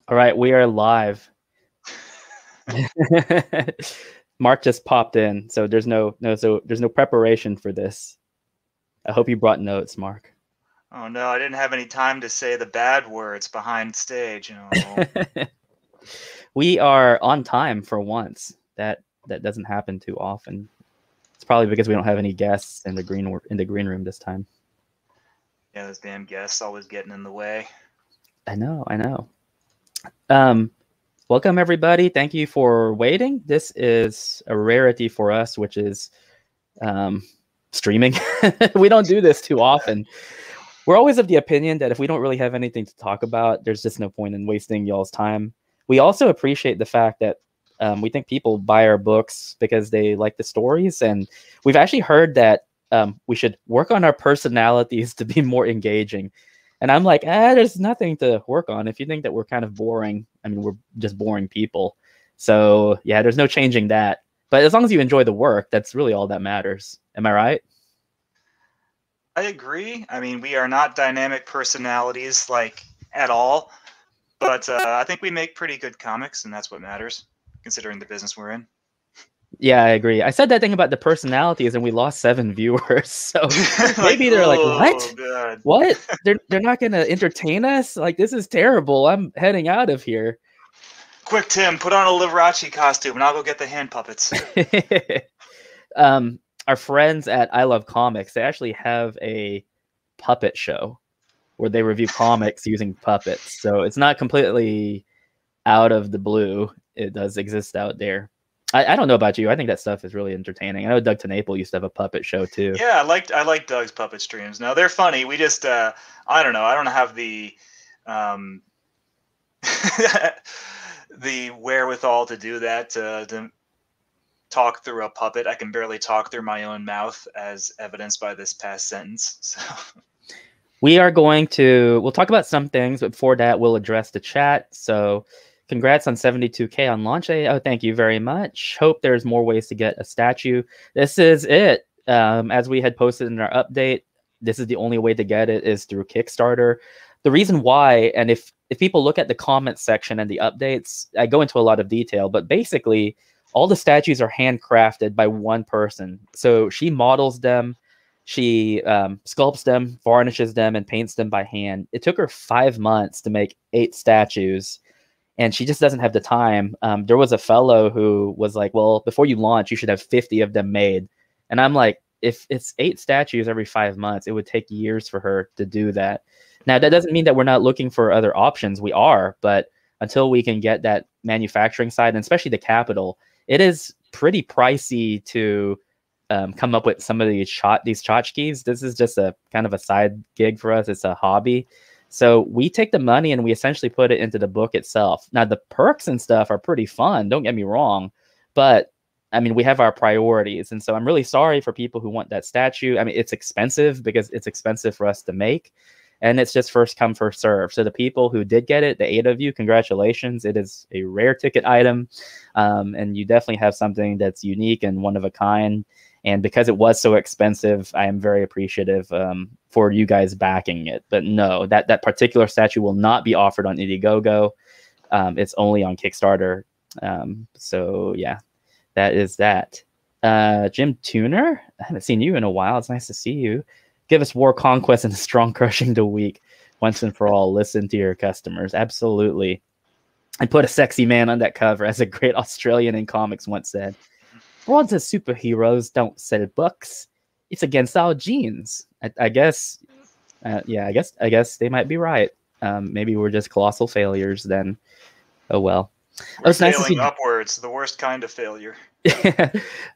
All right, we are live. Mark just popped in, so there's no preparation for this. I hope you brought notes, Mark. Oh no, I didn't have any time to say the bad words behind stage. We are on time for once. That doesn't happen too often. It's probably because we don't have any guests in the green room this time. Yeah, those damn guests always getting in the way. I know. Welcome everybody. Thank you for waiting. This is a rarity for us, which is streaming. We don't do this too often. We're always of the opinion that if we don't really have anything to talk about, there's just no point in wasting y'all's time. We also appreciate the fact that we think people buy our books because they like the stories. And we've actually heard that we should work on our personalities to be more engaging. And I'm like, there's nothing to work on. If you think that we're kind of boring, I mean, we're just boring people. So yeah, there's no changing that. But as long as you enjoy the work, that's really all that matters. Am I right? I agree. I mean, we are not dynamic personalities, like, at all. But I think we make pretty good comics, and that's what matters, considering the business we're in. Yeah, I agree. I said that thing about the personalities, and we lost 7 viewers. So maybe they're like, "What? God. What? They're not gonna entertain us? Like, this is terrible. I'm heading out of here." Quick, Tim, put on a Liberace costume, and I'll go get the hand puppets. Our friends at I Love Comics, they actually have a puppet show where they review comics using puppets. So it's not completely out of the blue. It does exist out there. I don't know about you. I think that stuff is really entertaining. I know Doug TeNapel used to have a puppet show too. Yeah, I like Doug's puppet streams. Now they're funny. We just I don't know. I don't have the the wherewithal to do that, to talk through a puppet. I can barely talk through my own mouth, as evidenced by this past sentence. So we'll talk about some things, but before that, we'll address the chat. So congrats on 72K on launch day. Oh, thank you very much. Hope there's more ways to get a statue. This is it. As we had posted in our update, this is the only way to get it is through Kickstarter. The reason why, and if people look at the comments section and the updates, I go into a lot of detail, but basically all the statues are handcrafted by one person. So she models them, she sculpts them, varnishes them, and paints them by hand. It took her 5 months to make 8 statues, and she just doesn't have the time. There was a fellow who was like, well, before you launch, you should have 50 of them made. And I'm like, if it's 8 statues every 5 months, it would take years for her to do that. Now, that doesn't mean that we're not looking for other options. We are, but until we can get that manufacturing side, and especially the capital, it is pretty pricey to come up with some of these tchotchkes. This is just a kind of a side gig for us. It's a hobby. So we take the money and we essentially put it into the book itself. Now, the perks and stuff are pretty fun. Don't get me wrong. But I mean, we have our priorities. And so I'm really sorry for people who want that statue. I mean, it's expensive because it's expensive for us to make. And it's just first come, first serve. So the people who did get it, the 8 of you, congratulations. It is a rare ticket item. And you definitely have something that's unique and one of a kind. And because it was so expensive, I am very appreciative for you guys backing it. But no, that particular statue will not be offered on Indiegogo. It's only on Kickstarter. So yeah, that is that. Jim Tuner, I haven't seen you in a while. It's nice to see you. Give us War Conquest and a Strong Crushing the Weak. Once and for all, listen to your customers. Absolutely. And put a sexy man on that cover, as a great Australian in comics once said. Broads as superheroes don't sell books. It's against our genes. I guess, yeah, I guess they might be right. Maybe we're just colossal failures then. Oh, well. We're failing upwards, the worst kind of failure.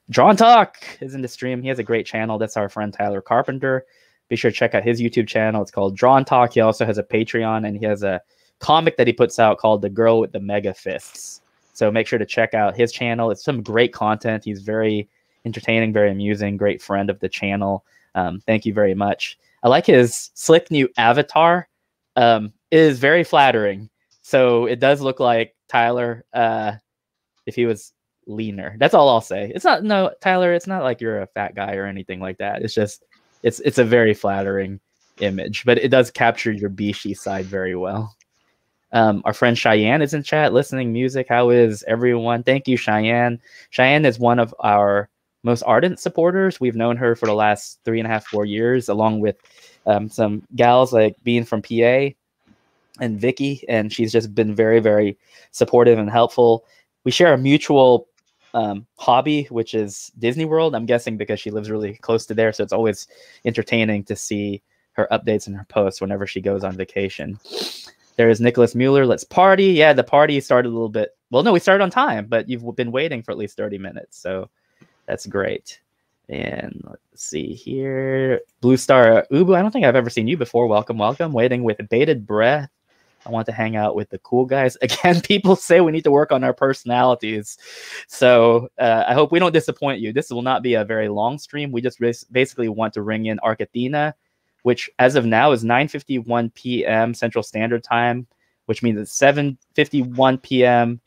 Drawn Talk is in the stream. He has a great channel. That's our friend Tyler Carpenter. Be sure to check out his YouTube channel. It's called Drawn Talk. He also has a Patreon, and he has a comic that he puts out called The Girl with the Mega Fists. So make sure to check out his channel. It's some great content. He's very entertaining, very amusing, great friend of the channel. Thank you very much. I like his slick new avatar. It is very flattering. So it does look like Tyler if he was leaner. That's all I'll say. It's not, no, Tyler, it's not like you're a fat guy or anything like that. It's just, it's a very flattering image, but it does capture your Bishi side very well. Our friend Cheyenne is in chat listening music. How is everyone? Thank you, Cheyenne. Cheyenne is one of our most ardent supporters. We've known her for the last 3.5, 4 years, along with some gals like being from PA and Vicky, and she's just been very, very supportive and helpful. We share a mutual hobby, which is Disney World. I'm guessing because she lives really close to there, so it's always entertaining to see her updates and her posts whenever she goes on vacation. There is Nicholas Mueller. Let's party. Yeah, the party started a little bit. Well, no, we started on time, but you've been waiting for at least 30 minutes, so that's great. And let's see here. Blue Star Ubu, I don't think I've ever seen you before. Welcome, welcome. Waiting with bated breath. I want to hang out with the cool guys. Again, people say we need to work on our personalities. So I hope we don't disappoint you. This will not be a very long stream. We just basically want to ring in ARC Athena, which as of now is 9:51 p.m. Central Standard Time, which means it's 7:51 p.m.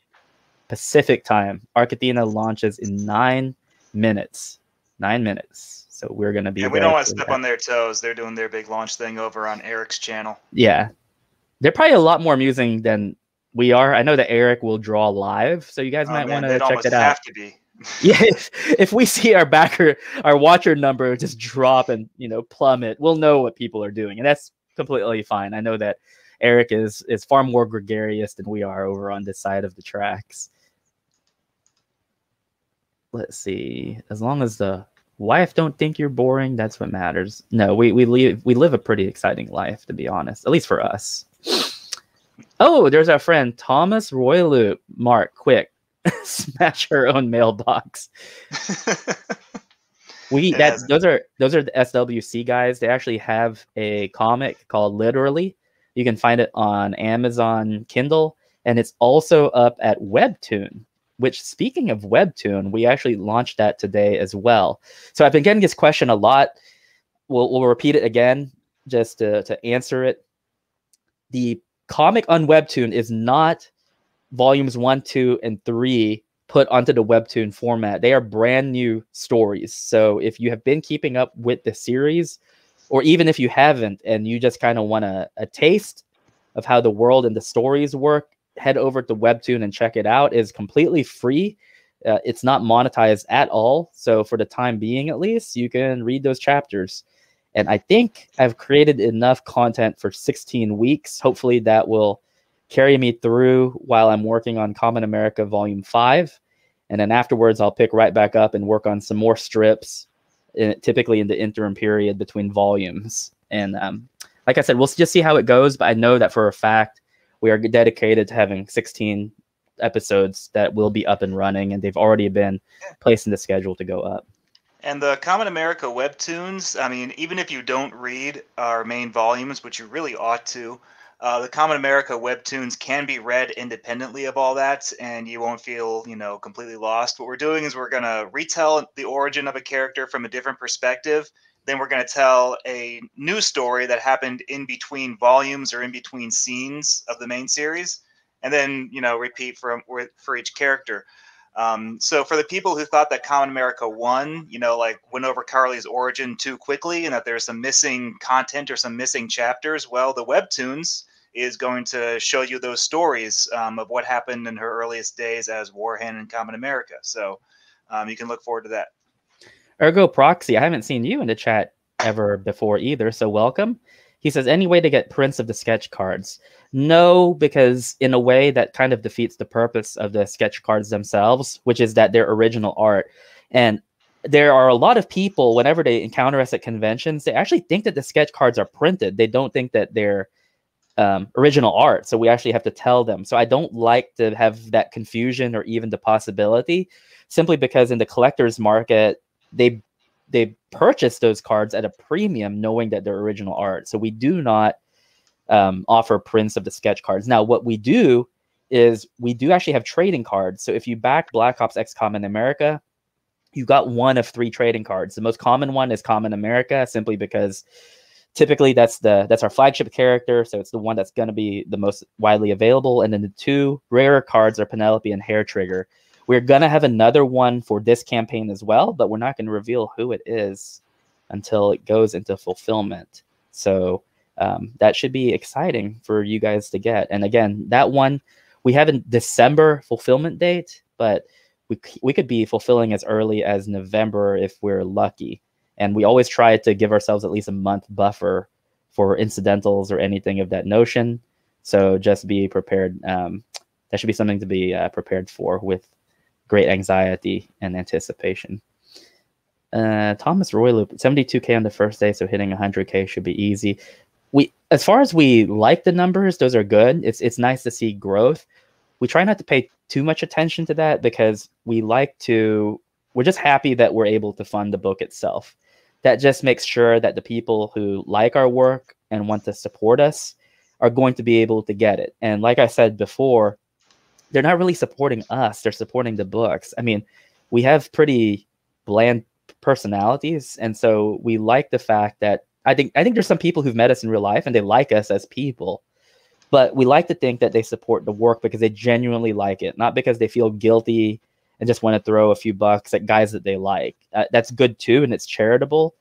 Pacific Time. ARC Athena launches in 9 minutes. 9 minutes. So we're going to be... And we don't want to step on their toes. They're doing their big launch thing over on Eric's channel. Yeah. They're probably a lot more amusing than we are. I know that Eric will draw live, so you guys might want to check that out. Have to be. Yeah, if we see our watcher number just drop and plummet, we'll know what people are doing, and that's completely fine. I know that Eric is far more gregarious than we are over on this side of the tracks. Let's see. As long as the wife don't think you're boring, that's what matters. No, we live a pretty exciting life, to be honest, at least for us. Oh, there's our friend Thomas Royaloop. Mark, quick, smash her own mailbox. Those are the SWC guys. They actually have a comic called Literally. You can find it on Amazon Kindle, and it's also up at Webtoon. Which, speaking of Webtoon, we actually launched that today as well. So I've been getting this question a lot. We'll repeat it again just to answer it. The comic on Webtoon is not volumes 1, 2, and 3 put onto the Webtoon format. They are brand new stories. So if you have been keeping up with the series, or even if you haven't and you just kind of want a taste of how the world and the stories work, head over to Webtoon and check it out. It's completely free. It's not monetized at all. So for the time being, at least, you can read those chapters. And I think I've created enough content for 16 weeks. Hopefully that will carry me through while I'm working on Kamen America Volume 5. And then afterwards, I'll pick right back up and work on some more strips, typically in the interim period between volumes. And like I said, we'll just see how it goes. But I know that for a fact, we are dedicated to having 16 episodes that will be up and running, and they've already been placed in the schedule to go up. And the Kamen America webtoons, I mean, even if you don't read our main volumes, which you really ought to, the Kamen America webtoons can be read independently of all that, and you won't feel, completely lost. What we're doing is we're going to retell the origin of a character from a different perspective. Then we're going to tell a new story that happened in between volumes or in between scenes of the main series, and then, repeat for each character. So for the people who thought that Kamen America 1, went over Carly's origin too quickly and that there's some missing content or some missing chapters, well, the webtoons is going to show you those stories of what happened in her earliest days as Warhand in Kamen America. So you can look forward to that. Ergo Proxy, I haven't seen you in the chat ever before either, so welcome. He says, any way to get prints of the sketch cards? No, because in a way that kind of defeats the purpose of the sketch cards themselves, which is that they're original art. And there are a lot of people, whenever they encounter us at conventions, they actually think that the sketch cards are printed. They don't think that they're original art. So we actually have to tell them. So I don't like to have that confusion or even the possibility, simply because in the collector's market, they purchase those cards at a premium knowing that they're original art. So we do not offer prints of the sketch cards. Now, what we do is we do actually have trading cards. So if you back Black Ops X Kamen America, you got one of 3 trading cards. The most common one is Kamen America, simply because typically that's our flagship character. So it's the one that's going to be the most widely available. And then the 2 rarer cards are Penelope and Hair Trigger. We're going to have another one for this campaign as well, but we're not going to reveal who it is until it goes into fulfillment. So that should be exciting for you guys to get. And again, that one, we have a December fulfillment date, but we could be fulfilling as early as November if we're lucky. And we always try to give ourselves at least a month buffer for incidentals or anything of that notion. So just be prepared. That should be something to be prepared for with great anxiety and anticipation. Thomas Royloop, 72K on the first day, so hitting 100K should be easy. As far as we like the numbers, those are good. It's nice to see growth. We try not to pay too much attention to that because we're just happy that we're able to fund the book itself. That just makes sure that the people who like our work and want to support us are going to be able to get it. And like I said before, they're not really supporting us. They're supporting the books. I mean, we have pretty bland personalities. And so we like the fact that I think there's some people who've met us in real life and they like us as people, but we like to think that they support the work because they genuinely like it, not because they feel guilty and just want to throw a few bucks at guys that they like. That's good too, and it's charitable,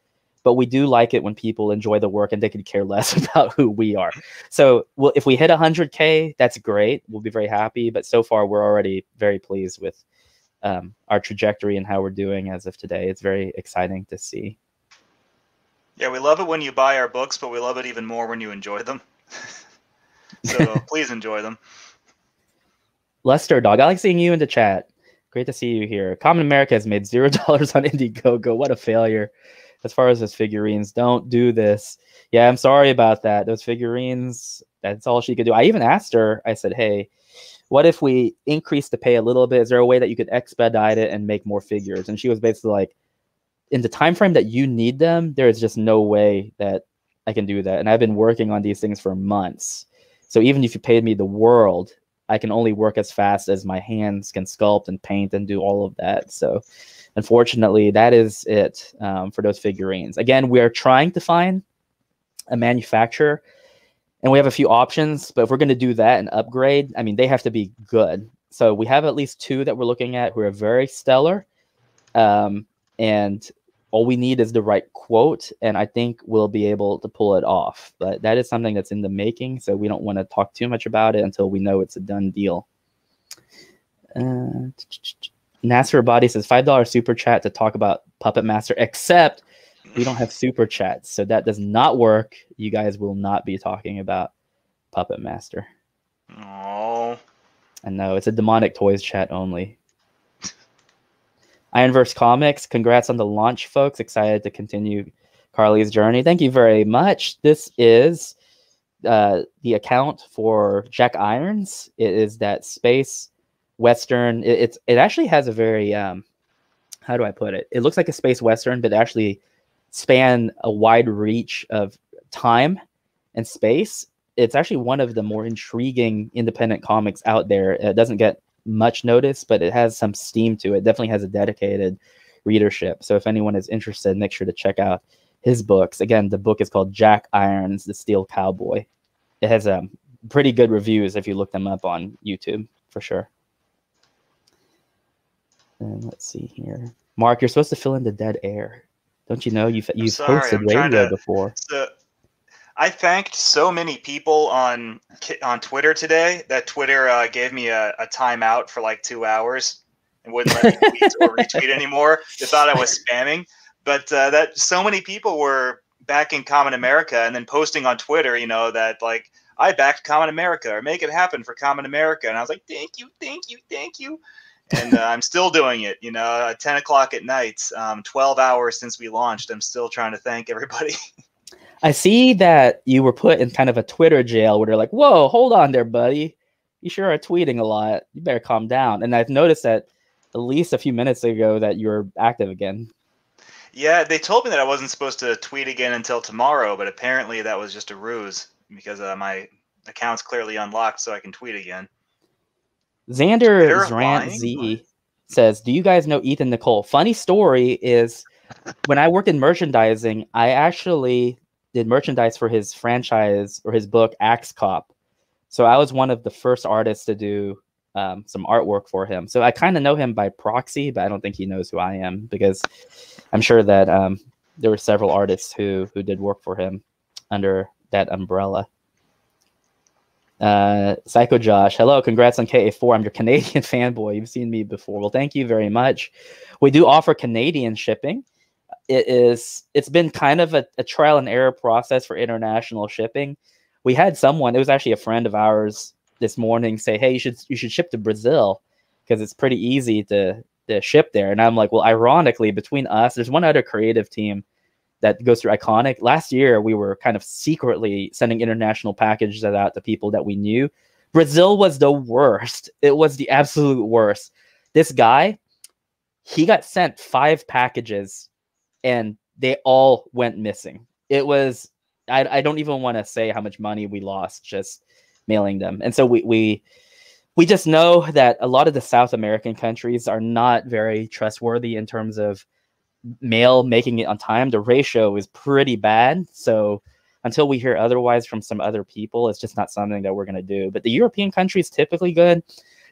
but we do like it when people enjoy the work and they could care less about who we are. So if we hit 100K, that's great. We'll be very happy, but so far we're already very pleased with our trajectory and how we're doing as of today. It's very exciting to see. Yeah, we love it when you buy our books, but we love it even more when you enjoy them. So please enjoy them. Lester Dog, I like seeing you in the chat. Great to see you here. Kamen America has made $0 on Indiegogo. What a failure. As far as those figurines, don't do this. Yeah, I'm sorry about that. Those figurines, that's all she could do. I even asked her, I said, hey, what if we increase the pay a little bit? Is there a way that you could expedite it and make more figures? And she was basically like, in the time frame that you need them, there is just no way that I can do that. And I've been working on these things for months. So even if you paid me the world, I can only work as fast as my hands can sculpt and paint and do all of that. So unfortunately, that is it for those figurines. Again, we are trying to find a manufacturer and we have a few options, but if we're going to do that and upgrade, I mean, they have to be good. So we have at least 2 that we're looking at who are very stellar. And all we need is the right quote, and I think we'll be able to pull it off. But that is something that's in the making, so we don't want to talk too much about it until we know it's a done deal. Nasser Body says, $5 super chat to talk about Puppet Master, except we don't have super chats, so that does not work. You guys will not be talking about Puppet Master. Oh, I know, it's a demonic toys chat only. Ironverse Comics, congrats on the launch, folks. Excited to continue Carly's journey. Thank you very much. This is the account for Jack Irons. It is that space western. It actually has a very, how do I put it? It looks like a space western, but actually span a wide reach of time and space. It's actually one of the more intriguing independent comics out there. It doesn't get much notice, but it has some steam to it. Definitely has a dedicated readership. So if anyone is interested, make sure to check out his books. Again, the book is called Jack Irons, The Steel Cowboy. It has pretty good reviews if you look them up on YouTube, for sure. And let's see here. Mark, you're supposed to fill in the dead air. Don't you know you've hosted radio before? I thanked so many people on Twitter today that Twitter gave me a timeout for like 2 hours and wouldn't let me tweet or retweet anymore. They thought I was spamming, but that so many people were backing Kamen America and then posting on Twitter, you know, that like I backed Kamen America or make it happen for Kamen America, and I was like, thank you, thank you, thank you. And I'm still doing it, you know, at 10 o'clock at night, 12 hours since we launched. I'm still trying to thank everybody. I see that you were put in kind of a Twitter jail where they're like, whoa, hold on there, buddy. You sure are tweeting a lot. You better calm down. And I've noticed that at least a few minutes ago that you were active again. Yeah, they told me that I wasn't supposed to tweet again until tomorrow, but apparently that was just a ruse because my account's clearly unlocked so I can tweet again. Xander Zrant Z says, do you guys know Ethan Nicole? Funny story is when I worked in merchandising, I actually did merchandise for his franchise or his book Axe Cop. So I was one of the first artists to do some artwork for him. So I kind of know him by proxy, but I don't think he knows who I am because I'm sure that there were several artists who did work for him under that umbrella. Psycho Josh, hello, congrats on KA4. I'm your Canadian fanboy. You've seen me before. Well, thank you very much. We do offer Canadian shipping. It's been kind of a trial and error process for international shipping. We had someone, it was actually a friend of ours this morning, say, hey, you should ship to Brazil because it's pretty easy to ship there. And I'm like, well, ironically, between us, there's one other creative team that goes through Iconic. Last year, we were kind of secretly sending international packages out to people that we knew. Brazil was the worst. It was the absolute worst. This guy, he got sent 5 packages and they all went missing. It was, I don't even want to say how much money we lost just mailing them. And so we just know that a lot of the South American countries are not very trustworthy in terms of mail making it on time. The ratio is pretty bad. So until we hear otherwise from some other people, it's just not something that we're going to do. But the European countries typically good.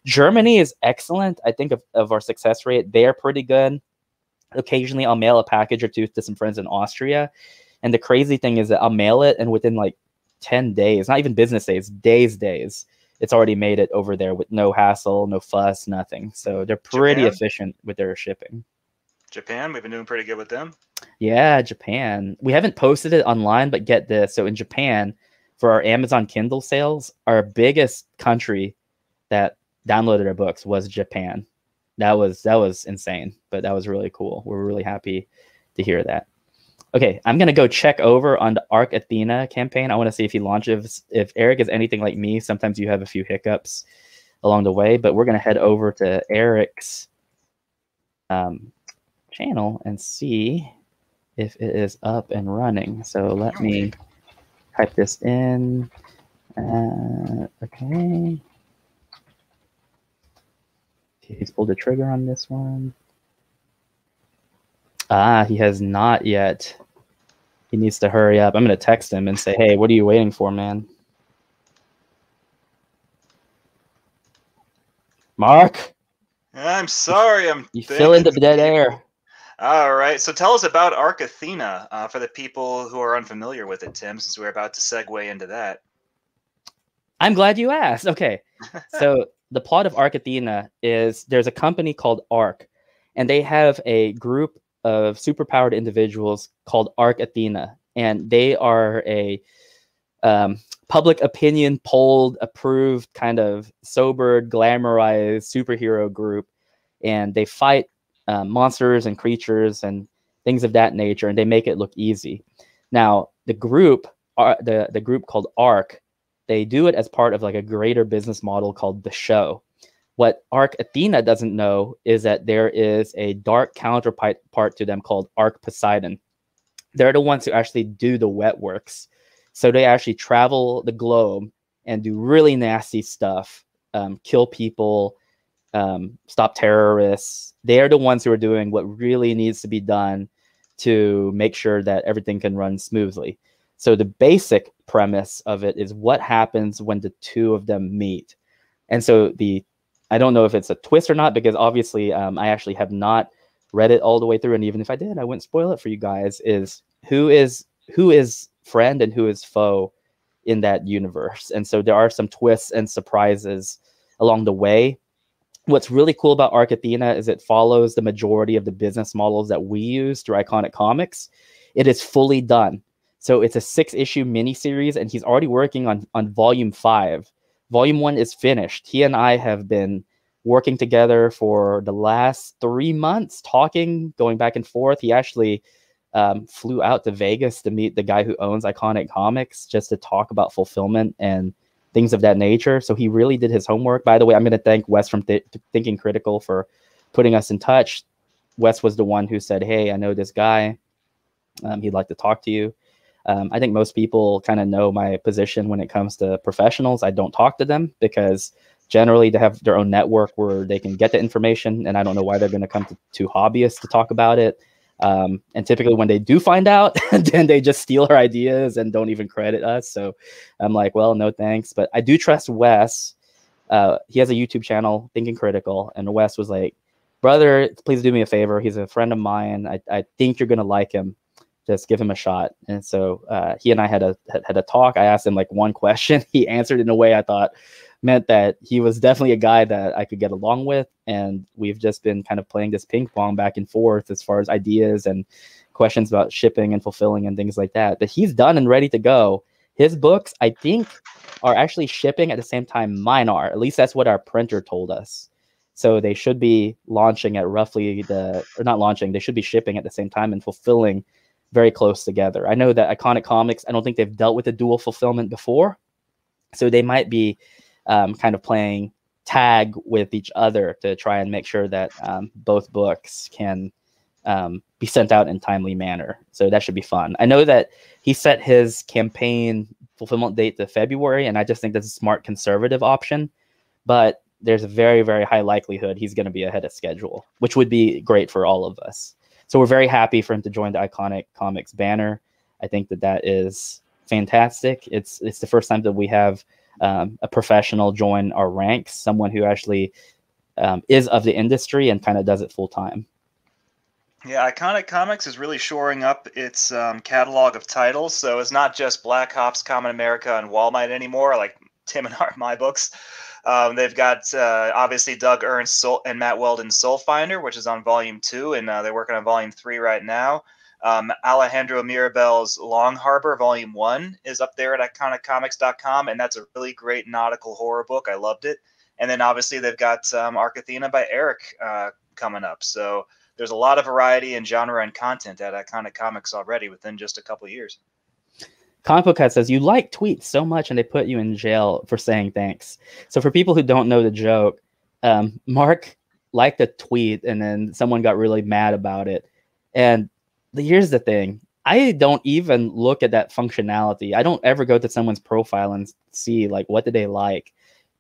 Germany is excellent. I think of our success rate, they're pretty good. Occasionally I'll mail a package or two to some friends in Austria. And the crazy thing is that I'll mail it and within like 10 days, not even business days, it's already made it over there with no hassle, no fuss, nothing. So they're pretty efficient with their shipping. Japan, we've been doing pretty good with them. Yeah, Japan. We haven't posted it online, but get this. So in Japan, for our Amazon Kindle sales, our biggest country that downloaded our books was Japan. That was insane, but that was really cool. We're really happy to hear that. Okay, I'm going to go check over on the ARC Athena campaign. I want to see if he launches. If Eric is anything like me, sometimes you have a few hiccups along the way, but we're going to head over to Eric's channel and see if it is up and running. So let me type this in. Okay. He's pulled the trigger on this one. He has not yet. He needs to hurry up. I'm going to text him and say, hey, what are you waiting for, man? Mark? I'm sorry. You fill in the dead air. All right. So tell us about ARC Athena for the people who are unfamiliar with it, Tim, since we're about to segue into that. I'm glad you asked. Okay. So the plot of ARC Athena is there's a company called ARC, and they have a group of superpowered individuals called ARC Athena, and they are a public opinion polled, approved, kind of sobered, glamorized superhero group, and they fight monsters and creatures and things of that nature, and they make it look easy. Now, the group called ARC, they do it as part of like a greater business model called the show. What ARC Athena doesn't know is that there is a dark counterpart to them called ARC Poseidon. They're the ones who actually do the wet works. So they actually travel the globe and do really nasty stuff, kill people, stop terrorists. They are the ones who are doing what really needs to be done to make sure that everything can run smoothly. So the basic premise of it is what happens when the two of them meet. And so I don't know if it's a twist or not, because obviously I actually have not read it all the way through. And even if I did, I wouldn't spoil it for you guys, is who is friend and who is foe in that universe. And so there are some twists and surprises along the way. What's really cool about ARC Athena is it follows the majority of the business models that we use through Iconic Comics. It is fully done. So it's a 6-issue miniseries, and he's already working on volume 5. Volume 1 is finished. He and I have been working together for the last 3 months, talking, going back and forth. He actually flew out to Vegas to meet the guy who owns Iconic Comics just to talk about fulfillment and things of that nature. So he really did his homework. By the way, I'm going to thank Wes from Thinking Critical for putting us in touch. Wes was the one who said, hey, I know this guy. He'd like to talk to you. I think most people kind of know my position when it comes to professionals. I don't talk to them because generally they have their own network where they can get the information, and I don't know why they're going to come to hobbyists to talk about it. And typically when they do find out, then they just steal our ideas and don't even credit us. So I'm like, well, no thanks. But I do trust Wes. He has a YouTube channel, Thinking Critical, and Wes was like, brother, please do me a favor. He's a friend of mine. I think you're going to like him. just give him a shot. And so he and I had a talk. I asked him like one question. He answered in a way I thought meant that he was definitely a guy that I could get along with. And we've just been kind of playing this ping pong back and forth as far as ideas and questions about shipping and fulfilling and things like that. But he's done and ready to go. His books, I think, are actually shipping at the same time mine are. At least that's what our printer told us. So they should be launching at roughly or not launching, they should be shipping at the same time and fulfilling very close together. I know that Iconic Comics, I don't think they've dealt with a dual fulfillment before. So they might be kind of playing tag with each other to try and make sure that both books can be sent out in timely manner. So that should be fun. I know that he set his campaign fulfillment date to February, and I just think that's a smart conservative option. But there's a very, very high likelihood he's going to be ahead of schedule, which would be great for all of us. So we're very happy for him to join the Iconic Comics banner. I think that is fantastic. It's the first time that we have a professional join our ranks, someone who actually is of the industry and kind of does it full time. Yeah, Iconic Comics is really shoring up its catalog of titles. So it's not just Black Ops, Kamen America, and Wall Might anymore, like Tim and my books. They've got obviously Doug Ernst and Matt Weldon's Soul Finder, which is on Volume 2, and they're working on Volume 3 right now. Alejandro Mirabel's Long Harbor Volume 1 is up there at iconiccomics.com, and that's a really great nautical horror book. I loved it. And then obviously they've got ARC Athena by Eric coming up. So there's a lot of variety in genre and content at Iconic Comics already within just a couple of years. Comic Book Cat says, you like tweets so much and they put you in jail for saying thanks. So for people who don't know the joke, Mark liked a tweet and then someone got really mad about it. And here's the thing. I don't even look at that functionality. I don't ever go to someone's profile and see like, what did they like?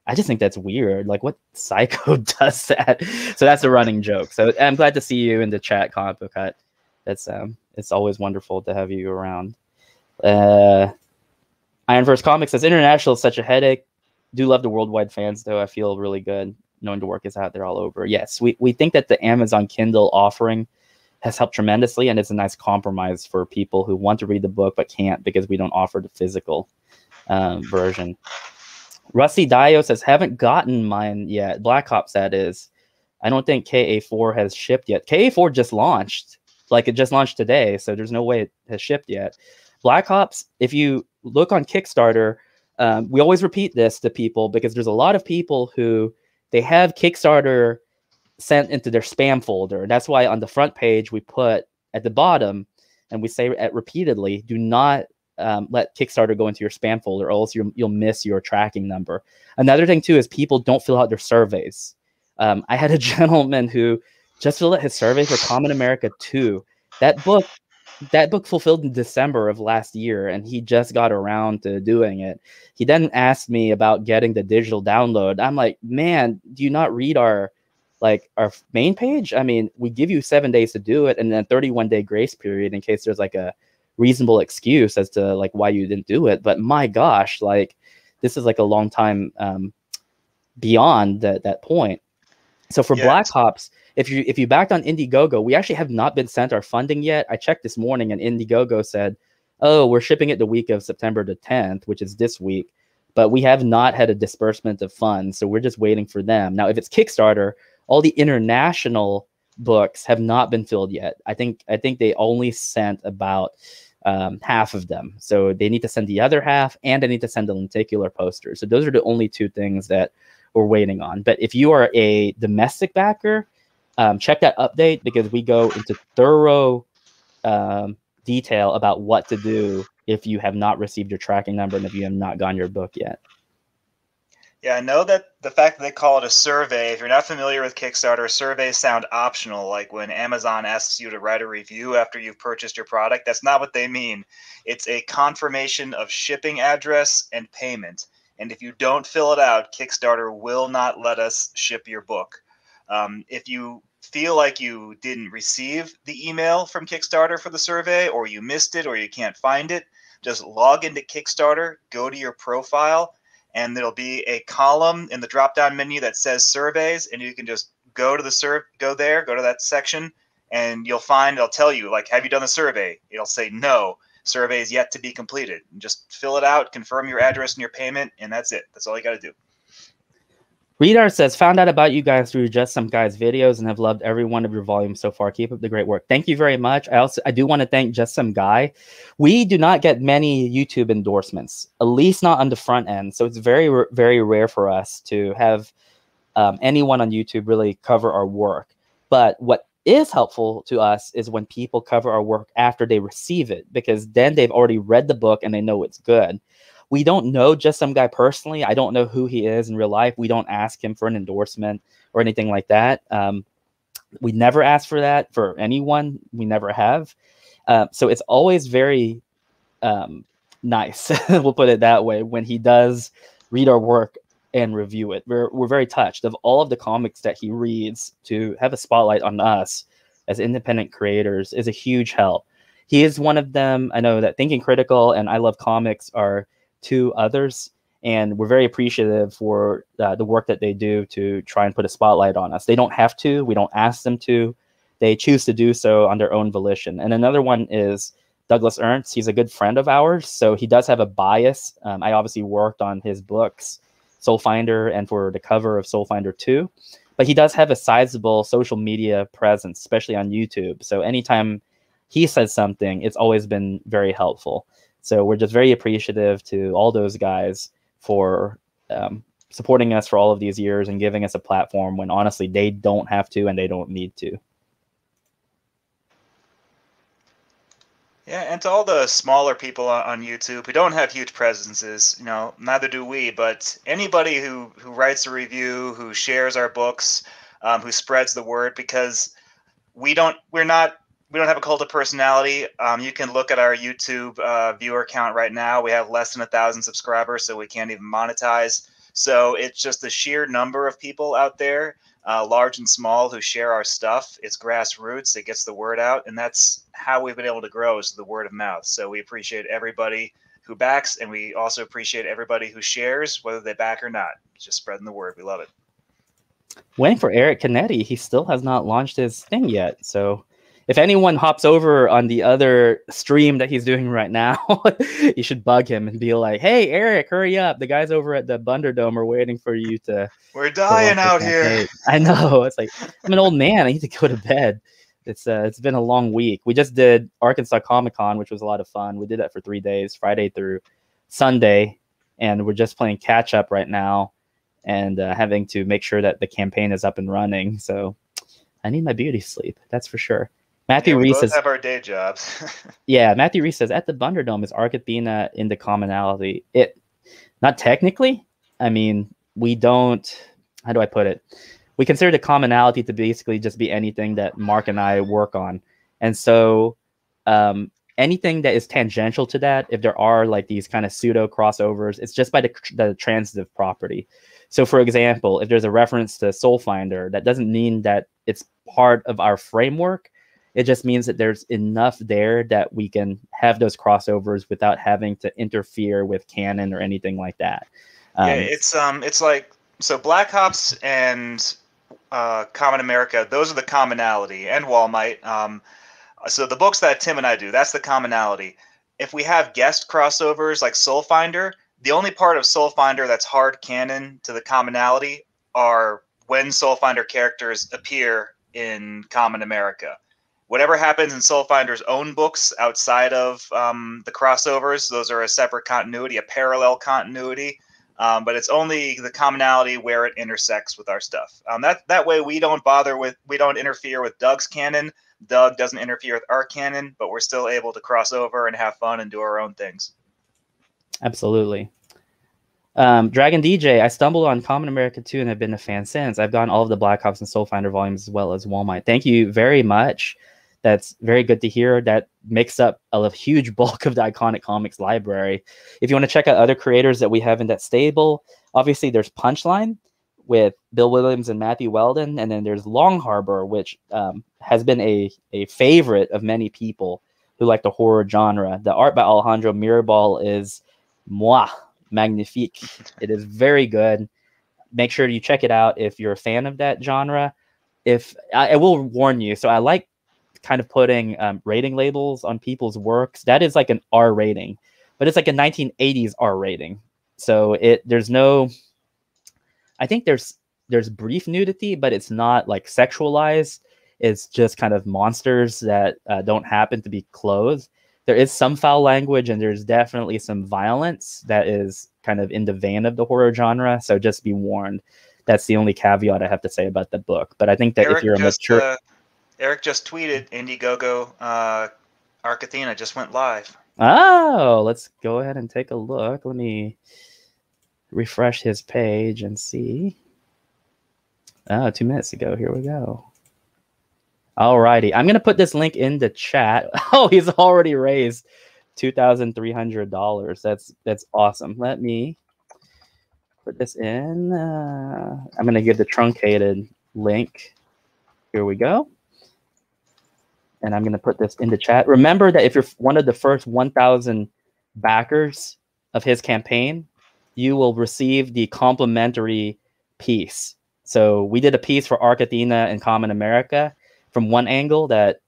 I just think that's weird. Like, what psycho does that? So that's a running joke. So I'm glad to see you in the chat, Comic Book Cat. That's it's always wonderful to have you around. Ironverse Comics says, international is such a headache. Do love the worldwide fans, though. I feel really good knowing the work is out there all over. Yes, we think that the Amazon Kindle offering has helped tremendously, and it's a nice compromise for people who want to read the book but can't because we don't offer the physical version. Rusty Dio says, haven't gotten mine yet. Black Ops, that is. I don't think KA4 has shipped yet. KA4 just launched. Like, it just launched today, so there's no way it has shipped yet. Black Ops, if you look on Kickstarter, we always repeat this to people because there's a lot of people who they have Kickstarter sent into their spam folder. That's why on the front page we put at the bottom, and we say repeatedly, do not let Kickstarter go into your spam folder, or else you'll miss your tracking number. Another thing too is people don't fill out their surveys. I had a gentleman who just filled out his survey for Kamen America 2. That book fulfilled in December of last year, and he just got around to doing it. He then asked me about getting the digital download. I'm like, man, do you not read our main page? I mean, we give you 7 days to do it, and then 31-day grace period in case there's like a reasonable excuse as to like why you didn't do it. But my gosh, like this is like a long time beyond that point. So for Black Ops, if you backed on Indiegogo, we actually have not been sent our funding yet. I checked this morning, and Indiegogo said, oh, we're shipping it the week of September the 10th, which is this week, but we have not had a disbursement of funds, so we're just waiting for them. Now, if it's Kickstarter, all the international books have not been filled yet. I think they only sent about half of them, so they need to send the other half, and they need to send a lenticular poster. So those are the only two things that we're waiting on. But if you are a domestic backer, check that update, because we go into thorough detail about what to do if you have not received your tracking number and if you have not gotten your book yet. Yeah, I know that the fact that they call it a survey, if you're not familiar with Kickstarter, surveys sound optional, like when Amazon asks you to write a review after you've purchased your product. That's not what they mean. It's a confirmation of shipping address and payment. And if you don't fill it out, Kickstarter will not let us ship your book. If you feel like you didn't receive the email from Kickstarter for the survey, or you missed it, or you can't find it, just log into Kickstarter, go to your profile, and there'll be a column in the drop-down menu that says surveys, and you can just go to go to that section and you'll find it'll tell you, like, have you done the survey? It'll say no, survey is yet to be completed. And just fill it out, confirm your address and your payment, and that's it. That's all you got to do. Readar says, found out about you guys through Just Some Guy's videos and have loved every one of your volumes so far. Keep up the great work. Thank you very much. I do want to thank Just Some Guy. We do not get many YouTube endorsements, at least not on the front end. So it's very, very rare for us to have anyone on YouTube really cover our work. But what is helpful to us is when people cover our work after they receive it, because then they've already read the book and they know it's good. We don't know Just Some Guy personally. I don't know who he is in real life. We don't ask him for an endorsement or anything like that. We never ask for that for anyone. We never have. So it's always very nice, we'll put it that way, when he does read our work and review it. We're very touched. Of all of the comics that he reads, to have a spotlight on us as independent creators is a huge help. He is one of them. I know that Thinking Critical and I Love Comics are two others, and we're very appreciative for the work that they do to try and put a spotlight on us. They don't have to. We don't ask them to. They choose to do so on their own volition. And another one is Douglas Ernst. He's a good friend of ours, so he does have a bias. I obviously worked on his books, Soul Finder, and for the cover of Soul Finder 2. But he does have a sizable social media presence, especially on YouTube. So anytime he says something, it's always been very helpful. So we're just very appreciative to all those guys for supporting us for all of these years and giving us a platform when honestly they don't have to and they don't need to. Yeah, and to all the smaller people on YouTube who don't have huge presences, you know, neither do we, but anybody who writes a review, who shares our books, who spreads the word, because we don't have a cult of personality. You can look at our YouTube viewer count right now. We have less than 1,000 subscribers, so we can't even monetize. So it's just the sheer number of people out there, large and small, who share our stuff. It's grassroots. It gets the word out, and that's how we've been able to grow, is the word of mouth. So we appreciate everybody who backs, and we also appreciate everybody who shares, whether they back or not. It's just spreading the word. We love it. Waiting for Eric Canete. He still has not launched his thing yet, so if anyone hops over on the other stream that he's doing right now, you should bug him and be like, hey, Eric, hurry up. The guys over at the Bunderdome are waiting for you to... We're dying out here. I know. It's like, I'm an old man. I need to go to bed. It's been a long week. We just did Arkansas Comic-Con, which was a lot of fun. We did that for 3 days, Friday through Sunday, and we're just playing catch-up right now and having to make sure that the campaign is up and running. So I need my beauty sleep, that's for sure. Matthew Reese says, have our day jobs. Yeah, Matthew Reese says, at the Bunderdome, is ARC Athena in the commonality? Not technically. I mean, we don't, how do I put it? We consider the commonality to basically just be anything that Mark and I work on. And so anything that is tangential to that, if there are like these kind of pseudo crossovers, it's just by the transitive property. So for example, if there's a reference to Soul Finder, that doesn't mean that it's part of our framework. It just means that there's enough there that we can have those crossovers without having to interfere with canon or anything like that. Yeah, it's like, so Black Ops and Kamen America, those are the commonality, and Walmite. So the books that Tim and I do, that's the commonality. If we have guest crossovers like Soul Finder, the only part of Soul Finder that's hard canon to the commonality are when Soul Finder characters appear in Kamen America. Whatever happens in Soul Finder's own books outside of the crossovers, those are a separate continuity, a parallel continuity. But it's only the commonality where it intersects with our stuff. That way we don't interfere with Doug's canon. Doug doesn't interfere with our canon, but we're still able to cross over and have fun and do our own things. Absolutely. Dragon DJ, I stumbled on Kamen America 2 and have been a fan since. I've gotten all of the Black Ops and Soul Finder volumes as well as Walmart. Thank you very much. That's very good to hear. That makes up a huge bulk of the Iconic Comics library. If you want to check out other creators that we have in that stable, obviously there's Punchline with Bill Williams and Matthew Weldon, and then there's Long Harbor, which has been a favorite of many people who like the horror genre. The art by Alejandro Mirabal is magnifique. It is very good. Make sure you check it out if you're a fan of that genre. If I will warn you, so I like kind of putting rating labels on people's works, that is like an R rating, but it's like a 1980s R rating. So there's no, I think there's brief nudity, but it's not like sexualized. It's just kind of monsters that don't happen to be clothed. There is some foul language, and there's definitely some violence that is kind of in the vein of the horror genre. So just be warned. That's the only caveat I have to say about the book. But I think that if you're a mature... Eric just tweeted Indiegogo ARC Athena just went live. Oh, let's go ahead and take a look. Let me refresh his page and see. Oh, 2 minutes ago. Here we go. Alrighty, I'm gonna put this link in the chat. Oh, he's already raised $2,300. That's awesome. Let me put this in. I'm gonna give the truncated link. Here we go. And I'm gonna put this in the chat. Remember that if you're one of the first 1,000 backers of his campaign, you will receive the complimentary piece. So we did a piece for ARC Athena and Kamen America from one angle that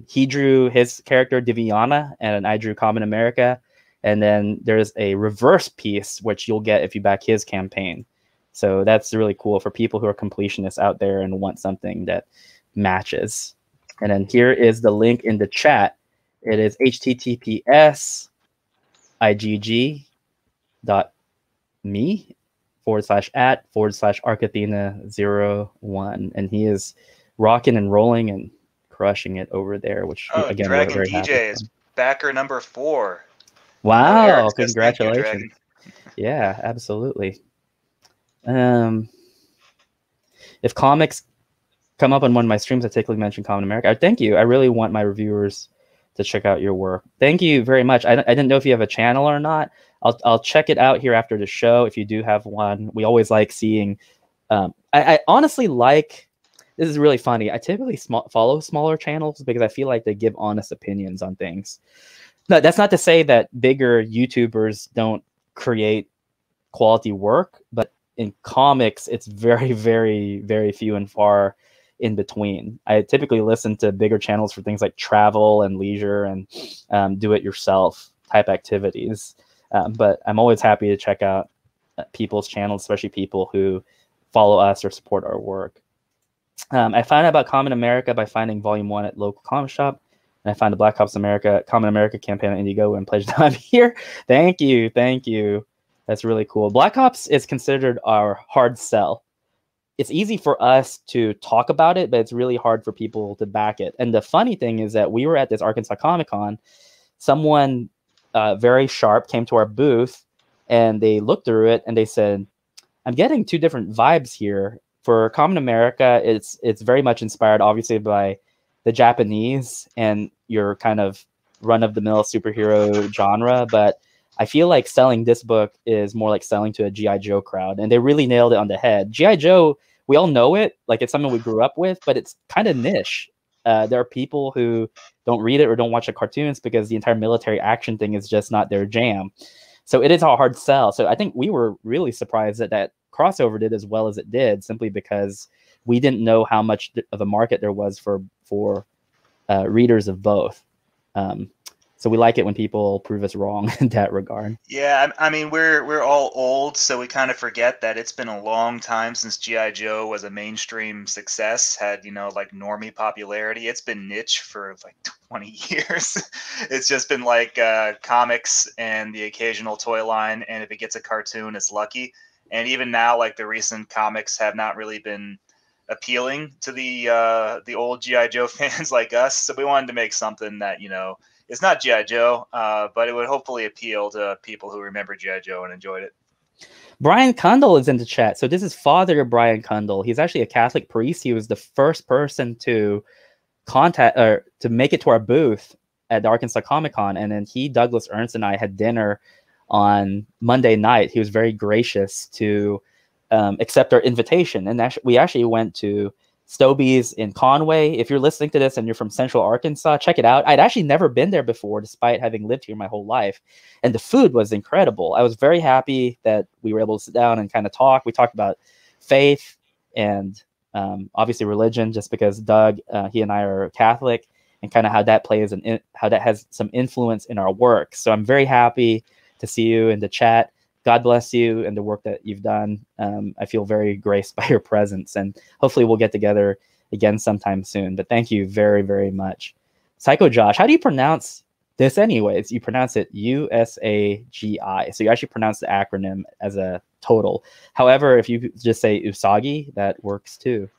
he drew his character Diviana and I drew Kamen America. And then there's a reverse piece, which you'll get if you back his campaign. So that's really cool for people who are completionists out there and want something that matches. And then here is the link in the chat. It is https:/@/ARCAthena01. And he is rocking and rolling and crushing it over there, which again, Dragon we're very DJ is backer number 4. Wow, congratulations. Yeah, absolutely. If comics come up on one of my streams, I typically mention Kamen America. Thank you. I really want my reviewers to check out your work. Thank you very much. I didn't know if you have a channel or not. I'll check it out here after the show if you do have one. We always like seeing. I honestly like. This is really funny. I typically follow smaller channels because I feel like they give honest opinions on things. No, that's not to say that bigger YouTubers don't create quality work, but in comics, it's very, very, very few and far in between. I typically listen to bigger channels for things like travel and leisure and do-it-yourself type activities. But I'm always happy to check out people's channels, especially people who follow us or support our work. I found out about Kamen America by finding Volume 1 at local comic shop. And I found the Black Ops America, Kamen America campaign on Indiegogo and pledged time here. Thank you. Thank you. That's really cool. Black Ops is considered our hard sell. It's easy for us to talk about it, but it's really hard for people to back it. And the funny thing is that we were at this Arkansas Comic Con. Someone very sharp came to our booth and they looked through it and they said, I'm getting 2 different vibes here. For Kamen America, it's very much inspired, obviously, by the Japanese and your kind of run-of-the-mill superhero genre. But I feel like selling this book is more like selling to a G.I. Joe crowd. And they really nailed it on the head. G.I. Joe, we all know it. Like, it's something we grew up with, but it's kind of niche. There are people who don't read it or don't watch the cartoons because the entire military action thing is just not their jam. So it is a hard sell. So I think we were really surprised that crossover did as well as it did, simply because we didn't know how much of a market there was for readers of both. So we like it when people prove us wrong in that regard. Yeah, I mean, we're all old, so we kind of forget that it's been a long time since G.I. Joe was a mainstream success, had, like normie popularity. It's been niche for like 20 years. It's just been like comics and the occasional toy line, and if it gets a cartoon, it's lucky. And even now, like the recent comics have not really been appealing to the old G.I. Joe fans like us. So we wanted to make something that, it's not G.I. Joe, but it would hopefully appeal to people who remember G.I. Joe and enjoyed it. Brian Kundle is in the chat. So this is Father Brian Kundle. He's actually a Catholic priest. He was the first person to contact or to make it to our booth at the Arkansas Comic Con. And then Douglas Ernst, and I had dinner on Monday night. He was very gracious to accept our invitation. And we actually went to Stobie's in Conway. If you're listening to this and you're from Central Arkansas, check it out. I'd actually never been there before, despite having lived here my whole life. And the food was incredible. I was very happy that we were able to sit down and kind of talk. We talked about faith and obviously religion, just because Doug, he and I are Catholic. and kind of how that plays and how that has some influence in our work. So I'm very happy to see you in the chat. God bless you and the work that you've done. I feel very graced by your presence, and hopefully we'll get together again sometime soon. But thank you very, very much. Psycho Josh, how do you pronounce this anyways? You pronounce it USAGI. So you actually pronounce the acronym as a total. However, if you just say Usagi, that works too.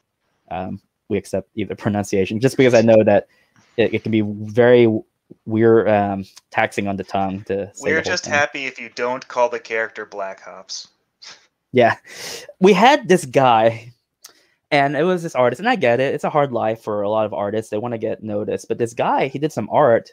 We accept either pronunciation, just because I know that it can be very we're taxing on the tongue to say. We're just happy if you don't call the character Black Hops. Yeah, we had this guy, and it was this artist, and I get it. It's a hard life for a lot of artists. They want to get noticed, but this guy, he did some art,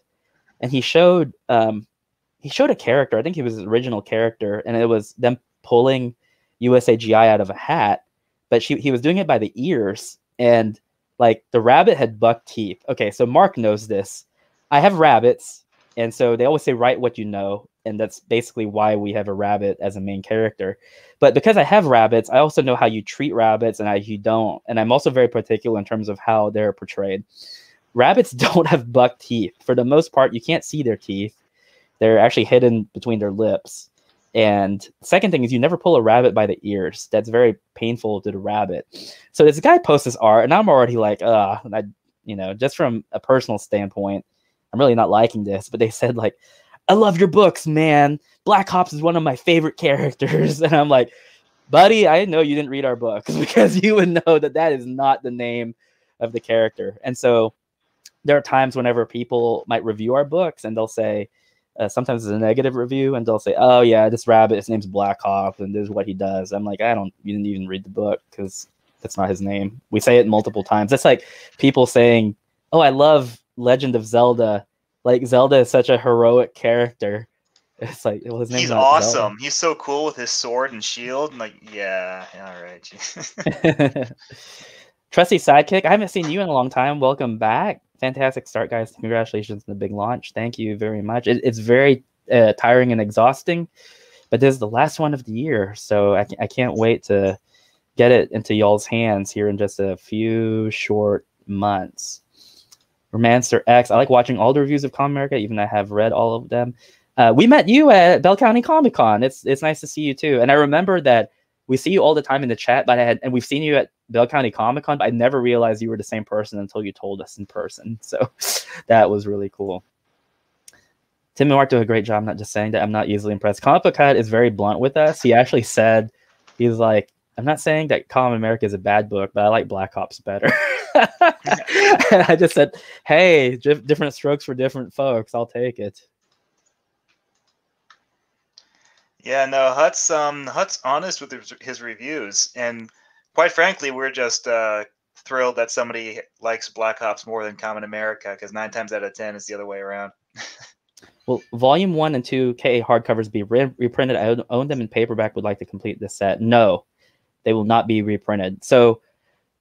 and he showed a character. I think he was his original character, and it was them pulling USAGI out of a hat, but he was doing it by the ears, and like the rabbit had buck teeth. Okay, so Mark knows this. I have rabbits, and so they always say write what you know, and that's basically why we have a rabbit as a main character. But because I have rabbits, I also know how you treat rabbits and how you don't, and I'm also very particular in terms of how they're portrayed. Rabbits don't have buck teeth. For the most part, you can't see their teeth. They're actually hidden between their lips. And the second thing is you never pull a rabbit by the ears. That's very painful to the rabbit. So this guy posts this art, and I'm already like, just from a personal standpoint, I'm really not liking this. But they said, like, I love your books, man. Black Hops is one of my favorite characters. And I'm like, buddy, I know you didn't read our books, because you would know that that is not the name of the character. And so there are times whenever people might review our books, and they'll say, sometimes it's a negative review, and they'll say, oh yeah, this rabbit, his name's Black Hop, and this is what he does. I'm like, you didn't even read the book, because that's not his name. We say it multiple times. That's like people saying, oh, I love Legend of Zelda. Like, Zelda is such a heroic character. It's like, well, his name's He's not awesome. Zelda. He's so cool with his sword and shield. I'm like, yeah, all right. Trusty Sidekick, I haven't seen you in a long time. Welcome back. Fantastic start, guys. Congratulations on the big launch. Thank you very much. It's very tiring and exhausting, but this is the last one of the year, so I can't wait to get it into y'all's hands here in just a few short months. Romancer X, I like watching all the reviews of Kamen America, even though I have read all of them. We met you at Bell County Comic Con. It's nice to see you too. And I remember that we see you all the time in the chat, and we've seen you at Bell County Comic Con, but I never realized you were the same person until you told us in person. So that was really cool. Tim and Mark do a great job. I'm not just saying that. I'm not easily impressed. Comic Book Cut is very blunt with us. He actually said, he's like, I'm not saying that Kamen America is a bad book, but I like Black Ops better. And I just said, hey, different strokes for different folks. I'll take it. Yeah, no, Hut's honest with his reviews, and quite frankly, we're just thrilled that somebody likes Black Ops more than Kamen America, because 9 times out of 10 is the other way around. Well, Volume 1 and 2 KA hardcovers be reprinted. I own them in paperback. Would like to complete this set. No, they will not be reprinted. So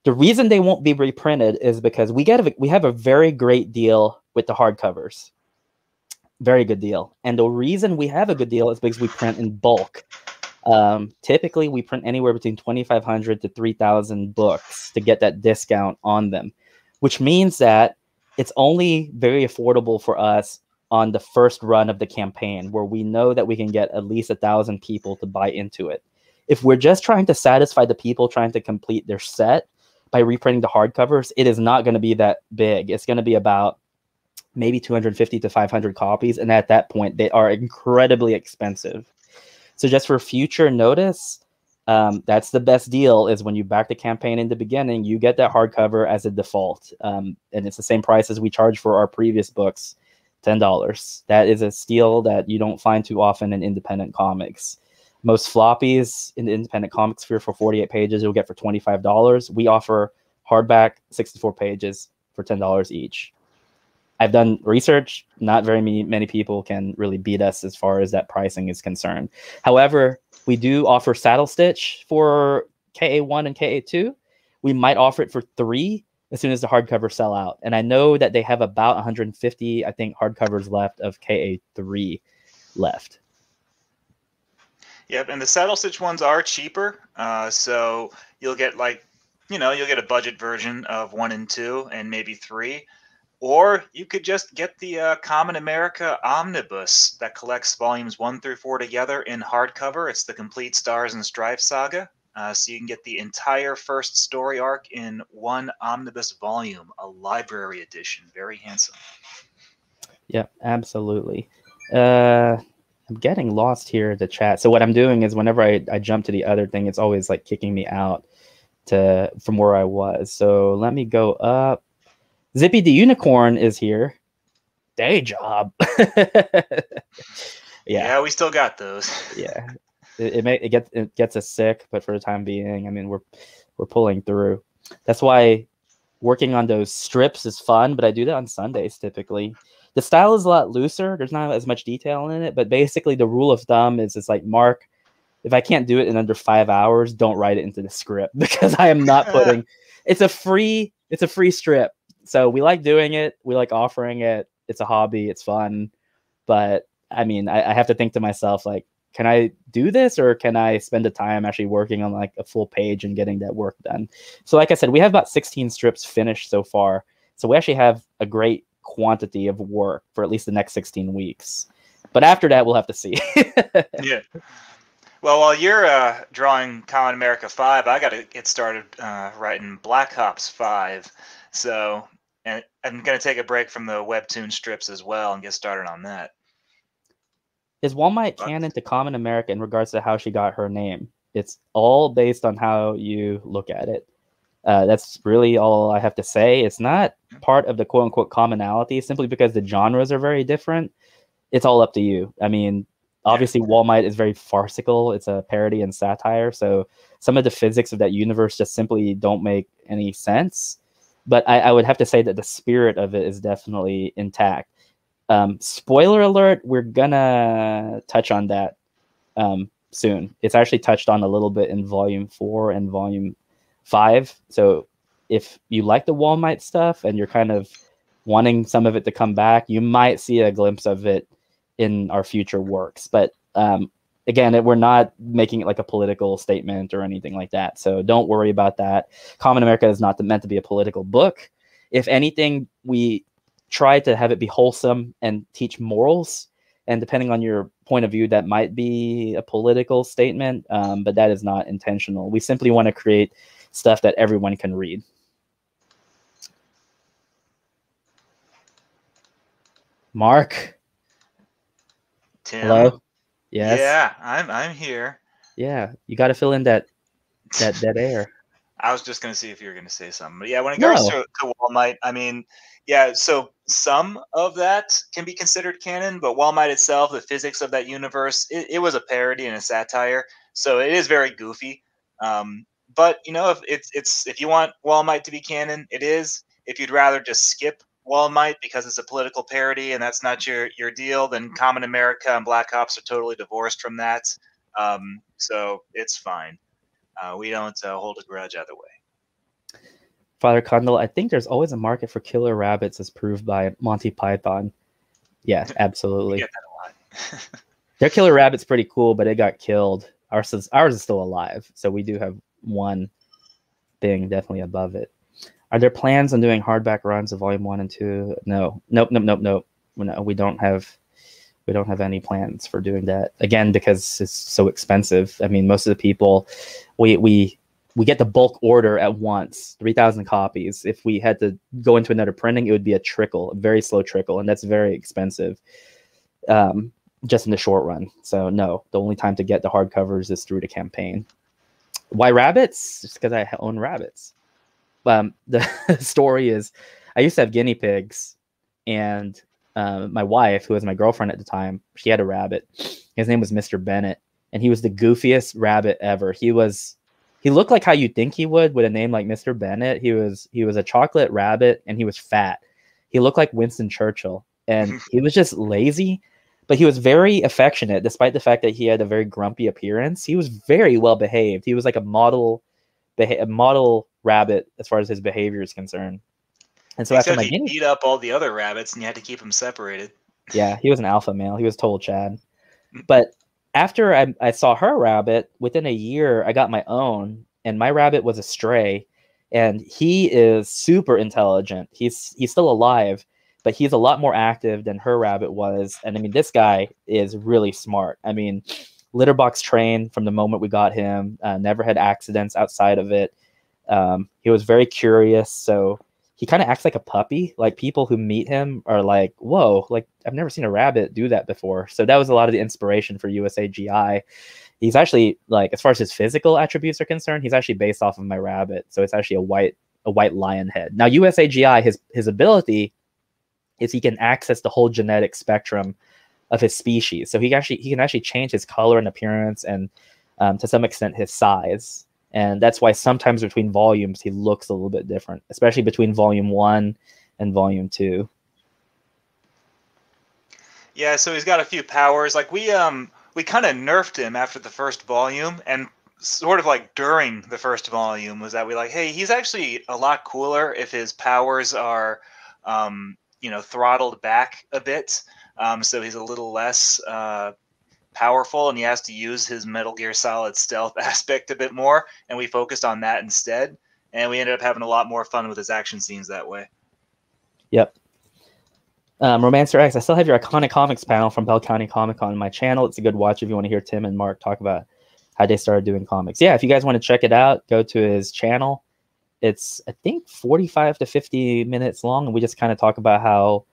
the reason they won't be reprinted is because we have a very great deal with the hardcovers. Very good deal. And the reason we have a good deal is because we print in bulk. Typically, we print anywhere between 2,500 to 3,000 books to get that discount on them, which means that it's only very affordable for us on the first run of the campaign, where we know that we can get at least 1,000 people to buy into it. If we're just trying to satisfy the people trying to complete their set by reprinting the hardcovers, it is not going to be that big. It's going to be about maybe 250 to 500 copies. And at that point, they are incredibly expensive. So just for future notice, that's the best deal, is when you back the campaign in the beginning, you get that hardcover as a default. And it's the same price as we charge for our previous books, $10. That is a steal that you don't find too often in independent comics. Most floppies in the independent comic sphere for 48 pages, you'll get for $25. We offer hardback 64 pages for $10 each. I've done research. Not very many people can really beat us as far as that pricing is concerned. However, we do offer saddle stitch for KA1 and KA2. We might offer it for $3 as soon as the hardcovers sell out. And I know that they have about 150, I think, hardcovers left of KA3 left. Yep, and the saddle stitch ones are cheaper. So you'll get you'll get a budget version of 1 and 2 and maybe 3. Or you could just get the Kamen America Omnibus that collects volumes 1 through 4 together in hardcover. It's the complete Stars and Stripes saga. So you can get the entire first story arc in one omnibus volume, a library edition. Very handsome. Yep, absolutely. I'm getting lost here in the chat. So what I'm doing is whenever I jump to the other thing, it's always like kicking me out from where I was. So let me go up. Zippy the Unicorn is here. Day job. Yeah, we still got those. Yeah, it gets us sick, but for the time being, I mean, we're pulling through. That's why working on those strips is fun, but I do that on Sundays typically. The style is a lot looser. There's not as much detail in it, but basically the rule of thumb is it's like, Mark, if I can't do it in under 5 hours, don't write it into the script because I am not putting. It's a free strip, so we like doing it. We like offering it. It's a hobby. It's fun, but I mean, I have to think to myself like, can I do this or can I spend the time actually working on like a full page and getting that work done? So like I said, we have about 16 strips finished so far. So we actually have a great quantity of work for at least the next 16 weeks. But after that, we'll have to see. Yeah. Well, while you're drawing Kamen America 5, I got to get started writing Black Ops 5. So, and I'm going to take a break from the webtoon strips as well and get started on that. Is Wall Might canon to Kamen America in regards to how she got her name? It's all based on how you look at it. That's really all I have to say. It's not part of the quote-unquote commonality simply because the genres are very different. It's all up to you. I mean, obviously, Wall Might is very farcical. It's a parody and satire. So some of the physics of that universe just simply don't make any sense. But I would have to say that the spirit of it is definitely intact. Spoiler alert, we're gonna touch on that soon. It's actually touched on a little bit in volume 4 and volume 5. So if you like the Wall Might stuff and you're kind of wanting some of it to come back, you might see a glimpse of it in our future works. But again, we're not making it like a political statement or anything like that. So don't worry about that. Kamen America is not meant to be a political book. If anything, we try to have it be wholesome and teach morals. And depending on your point of view, that might be a political statement, but that is not intentional. We simply want to create stuff that everyone can read. Mark? Tim? Hello? Yes? Yeah, I'm here. Yeah, you got to fill in that dead air. I was just going to see if you were going to say something. But yeah, when it goes to Wall Might, I mean, yeah, so some of that can be considered canon, but Wall Might itself, the physics of that universe, it was a parody and a satire. So it is very goofy. But, you know, if you want Wall Might to be canon, it is. If you'd rather just skip Wall Might because it's a political parody and that's not your deal, then Kamen America and Black Ops are totally divorced from that. So it's fine. We don't hold a grudge either way. Father Condell, I think there's always a market for killer rabbits as proved by Monty Python. Yeah, absolutely. We get that a lot. Their killer rabbit's pretty cool, but it got killed. Ours is still alive, so we do have one thing definitely above it. Are there plans on doing hardback runs of volume 1 and 2? No. Nope. No, we don't have any plans for doing that. Again, because it's so expensive. I mean, most of the people, we get the bulk order at once, 3,000 copies. If we had to go into another printing, it would be a very slow trickle, and that's very expensive. Just in the short run. So no, the only time to get the hardcovers is through the campaign. Why rabbits? Just because I own rabbits. The story is, I used to have guinea pigs, and my wife, who was my girlfriend at the time, she had a rabbit. His name was Mr. Bennett, and he was the goofiest rabbit ever. He looked like how you'd think he would with a name like Mr. Bennett. He was a chocolate rabbit, and he was fat. He looked like Winston Churchill, and he was just lazy, but he was very affectionate, despite the fact that he had a very grumpy appearance. He was very well behaved. He was like a model rabbit as far as his behavior is concerned. And so after he beat up all the other rabbits, and you had to keep them separated. Yeah, he was an alpha male. He was total Chad. But after I saw her rabbit, within a year, I got my own, and my rabbit was a stray, and he is super intelligent. He's still alive, but he's a lot more active than her rabbit was. And I mean, this guy is really smart. I mean, litter box trained from the moment we got him, never had accidents outside of it. He was very curious. So he kind of acts like a puppy. Like people who meet him are like, whoa, like I've never seen a rabbit do that before. So that was a lot of the inspiration for USAGI. He's actually, like, as far as his physical attributes are concerned, he's actually based off of my rabbit. So it's actually a white lion head. Now USAGI, his ability is he can access the whole genetic spectrum of his species. So he can actually change his color and appearance, and to some extent his size. And that's why sometimes between volumes he looks a little bit different, especially between volume 1 and volume 2. Yeah, so he's got a few powers. Like we kind of nerfed him after the first volume, and sort of like during the first volume was that we like, hey, he's actually a lot cooler if his powers are throttled back a bit. So he's a little less powerful, and he has to use his Metal Gear Solid stealth aspect a bit more, and we focused on that instead, and we ended up having a lot more fun with his action scenes that way. Yep. Romancer X, I still have your Iconic Comics panel from Bell County Comic Con on my channel. It's a good watch if you want to hear Tim and Mark talk about how they started doing comics. Yeah, if you guys want to check it out, go to his channel. It's, I think, 45 to 50 minutes long, and we just kind of talk about how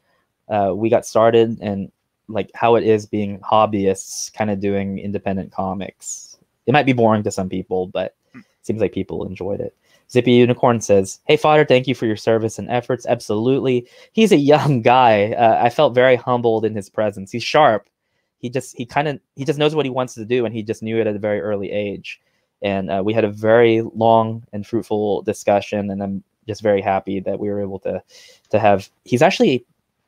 we got started and like how it is being hobbyists kind of doing independent comics. It might be boring to some people, but it seems like people enjoyed it. Zippy Unicorn says, hey, Fodder, thank you for your service and efforts. Absolutely. He's a young guy. I felt very humbled in his presence. He's sharp. He just knows what he wants to do, and he just knew it at a very early age. And we had a very long and fruitful discussion, and I'm just very happy that we were able to have. He's actually,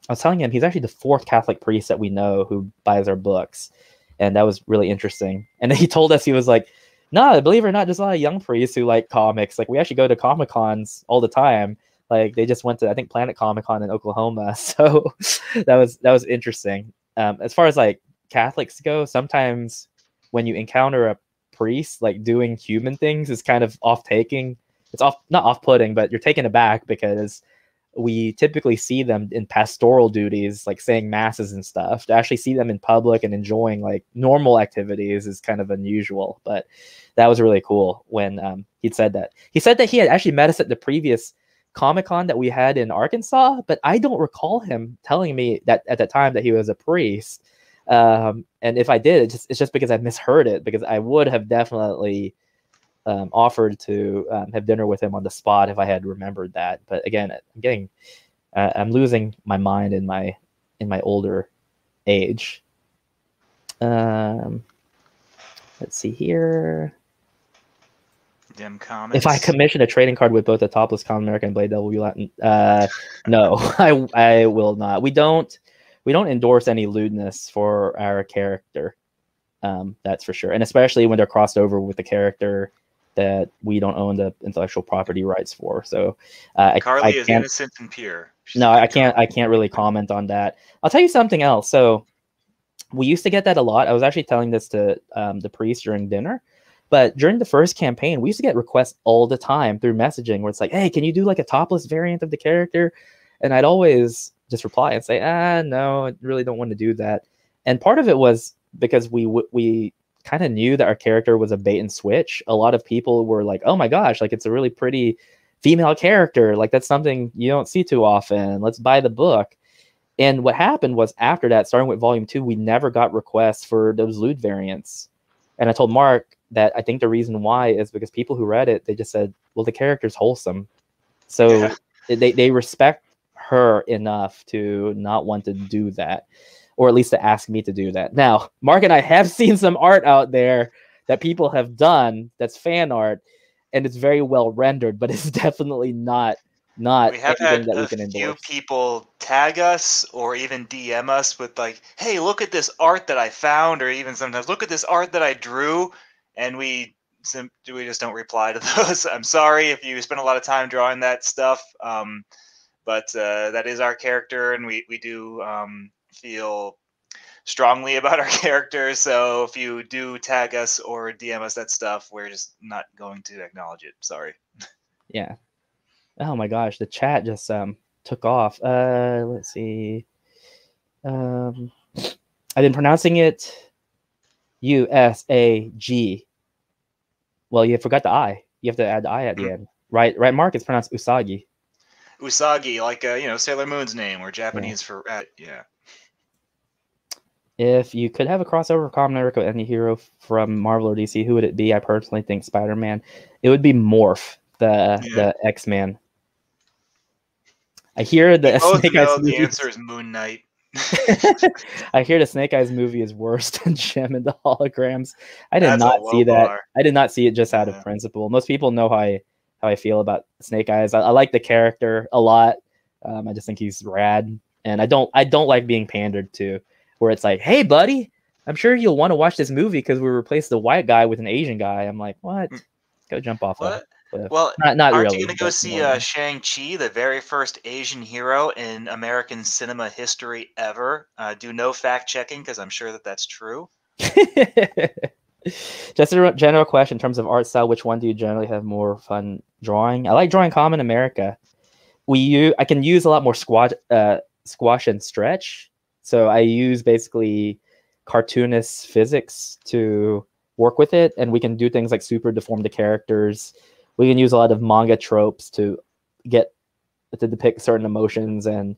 I was telling him, he's actually the 4th Catholic priest that we know who buys our books, and that was really interesting. And then he told us, he was like, no, believe it or not, there's a lot of young priests who like comics. Like we actually go to Comic Cons all the time. Like they just went to, I think, Planet Comic Con in Oklahoma. So that was interesting. As far as like Catholics go, sometimes when you encounter a priest like doing human things, is kind of off-taking. It's not off-putting, but you're taken aback because we typically see them in pastoral duties, like saying masses and stuff. To actually see them in public and enjoying like normal activities is kind of unusual. But that was really cool when he said that. He said that he had actually met us at the previous Comic-Con that we had in Arkansas, but I don't recall him telling me that at the time that he was a priest. And if I did, it's just because I misheard it, because I would have definitely offered to have dinner with him on the spot if I had remembered that. But again, I'm losing my mind in my older age. Let's see here. Dim Comics. If I commission a trading card with both the Topless Common America and Blade Devil, no, I will not. We don't endorse any lewdness for our character. That's for sure, and especially when they're crossed over with the character that we don't own the intellectual property rights for. So Carly is innocent and pure. I can't really comment on that. I'll tell you something else. So we used to get that a lot. I was actually telling this to the priest during dinner, but during the first campaign, we used to get requests all the time through messaging where it's like, hey, can you do like a topless variant of the character? And I'd always just reply and say, no, I really don't want to do that. And part of it was because we kind of knew that our character was a bait and switch. A lot of people were like, oh my gosh, like it's a really pretty female character. Like that's something you don't see too often. Let's buy the book. And what happened was after that, starting with volume 2, we never got requests for those lewd variants. And I told Mark that I think the reason why is because people who read it, they just said, well, the character's wholesome. So they respect her enough to not want to do that, or at least to ask me to do that. Now, Mark and I have seen some art out there that people have done that's fan art, and it's very well rendered, but it's definitely not we have had that a we can few endorse. people tag us or even DM us with like, hey, look at this art that I found, or even sometimes look at this art that I drew, and we just don't reply to those. I'm sorry if you spend a lot of time drawing that stuff, but that is our character, and we do feel strongly about our characters. So if you do tag us or DM us that stuff, we're just not going to acknowledge it. Sorry. Yeah. Oh my gosh, the chat just took off. Let's see. I've been pronouncing it USAG. Well, you forgot the I. You have to add the I at the end. Right, Mark? It's pronounced Usagi. Usagi, like Sailor Moon's name, or Japanese for yeah. If you could have a crossover of Kamen America with any hero from Marvel or DC, who would it be? I personally think Spider-Man. It would be Morph, the X-Man. I hear the Snake Eyes movie. The answer is Moon Knight. I hear the Snake Eyes movie is worse than Gem and the Holograms. I did not see that. I did not see it just out of principle. Most people know how I feel about Snake Eyes. I like the character a lot. I just think he's rad, and I don't like being pandered to, where it's like, hey, buddy, I'm sure you'll want to watch this movie because we replaced the white guy with an Asian guy. I'm like, what? Go jump off a cliff. Well, not aren't really. You going to go see Shang-Chi, the very first Asian hero in American cinema history ever? Do no fact-checking because I'm sure that that's true. Just a general question in terms of art style, which one do you generally have more fun drawing? I like drawing Kamen America. I can use a lot more squash and stretch. So I use basically cartoonist physics to work with it, and we can do things like super deform the characters. We can use a lot of manga tropes to depict certain emotions and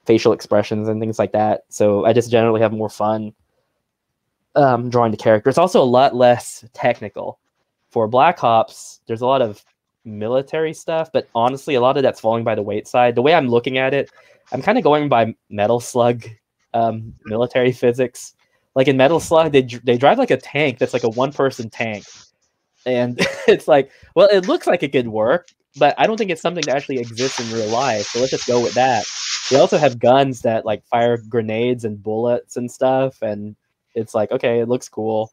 facial expressions and things like that. So I just generally have more fun drawing the character. It's also a lot less technical. For Black Ops, there's a lot of military stuff, but honestly, a lot of that's falling by the wayside. The way I'm looking at it, I'm kind of going by Metal Slug military physics. Like in Metal Slug, they drive like a tank that's like a one-person tank. And it's like, well, it looks like it could work, but I don't think it's something that actually exists in real life. So let's just go with that. They also have guns that like fire grenades and bullets and stuff. And it's like, okay, it looks cool.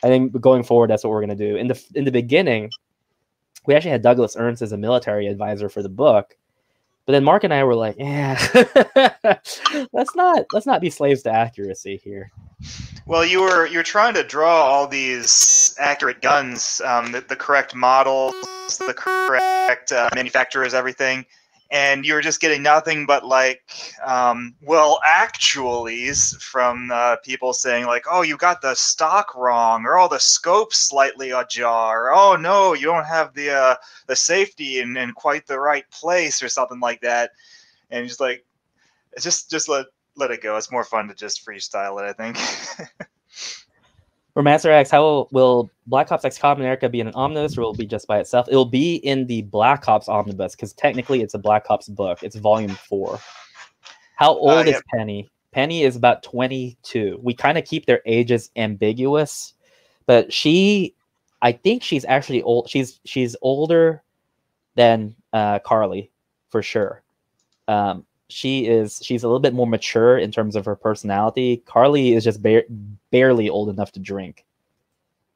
I think going forward, that's what we're going to do. In the beginning, we actually had Douglas Ernst as a military advisor for the book. But then Mark and I were like, yeah, let's not be slaves to accuracy here. Well, you're trying to draw all these accurate guns, the correct models, the correct manufacturers, everything, and you're just getting nothing but like, actuallys from people saying like, oh, you got the stock wrong, or oh, the scope's slightly ajar, or oh no, you don't have the safety in quite the right place, or something like that, and just like, just let it go. It's more fun to just freestyle it, I think. Romancer asks, how will Black Ops X Kamen America be in an omnibus, or will it be just by itself? It'll be in the Black Ops omnibus, because technically it's a Black Ops book. It's volume 4. How old is Penny? Penny is about 22. We kind of keep their ages ambiguous, but I think she's actually old. She's older than Carly, for sure. She's a little bit more mature in terms of her personality. Carly is just barely old enough to drink.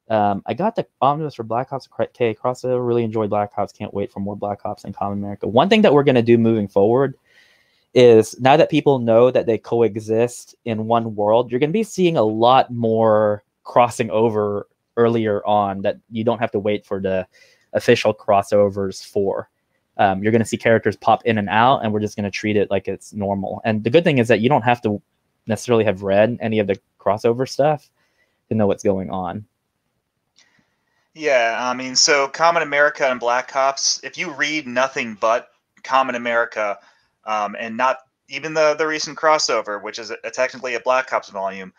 I got the omnibus for Black Ops K crossover. Really enjoyed Black Ops. Can't wait for more Black Ops and Kamen America. One thing that we're going to do moving forward is, now that people know that they coexist in one world, you're going to be seeing a lot more crossing over earlier on that you don't have to wait for the official crossovers for. You're going to see characters pop in and out, and we're just going to treat it like it's normal. And the good thing is that you don't have to necessarily have read any of the crossover stuff to know what's going on. Yeah, I mean, so Kamen America and Black Ops, if you read nothing but Kamen America, and not even the recent crossover, which is technically a Black Ops volume,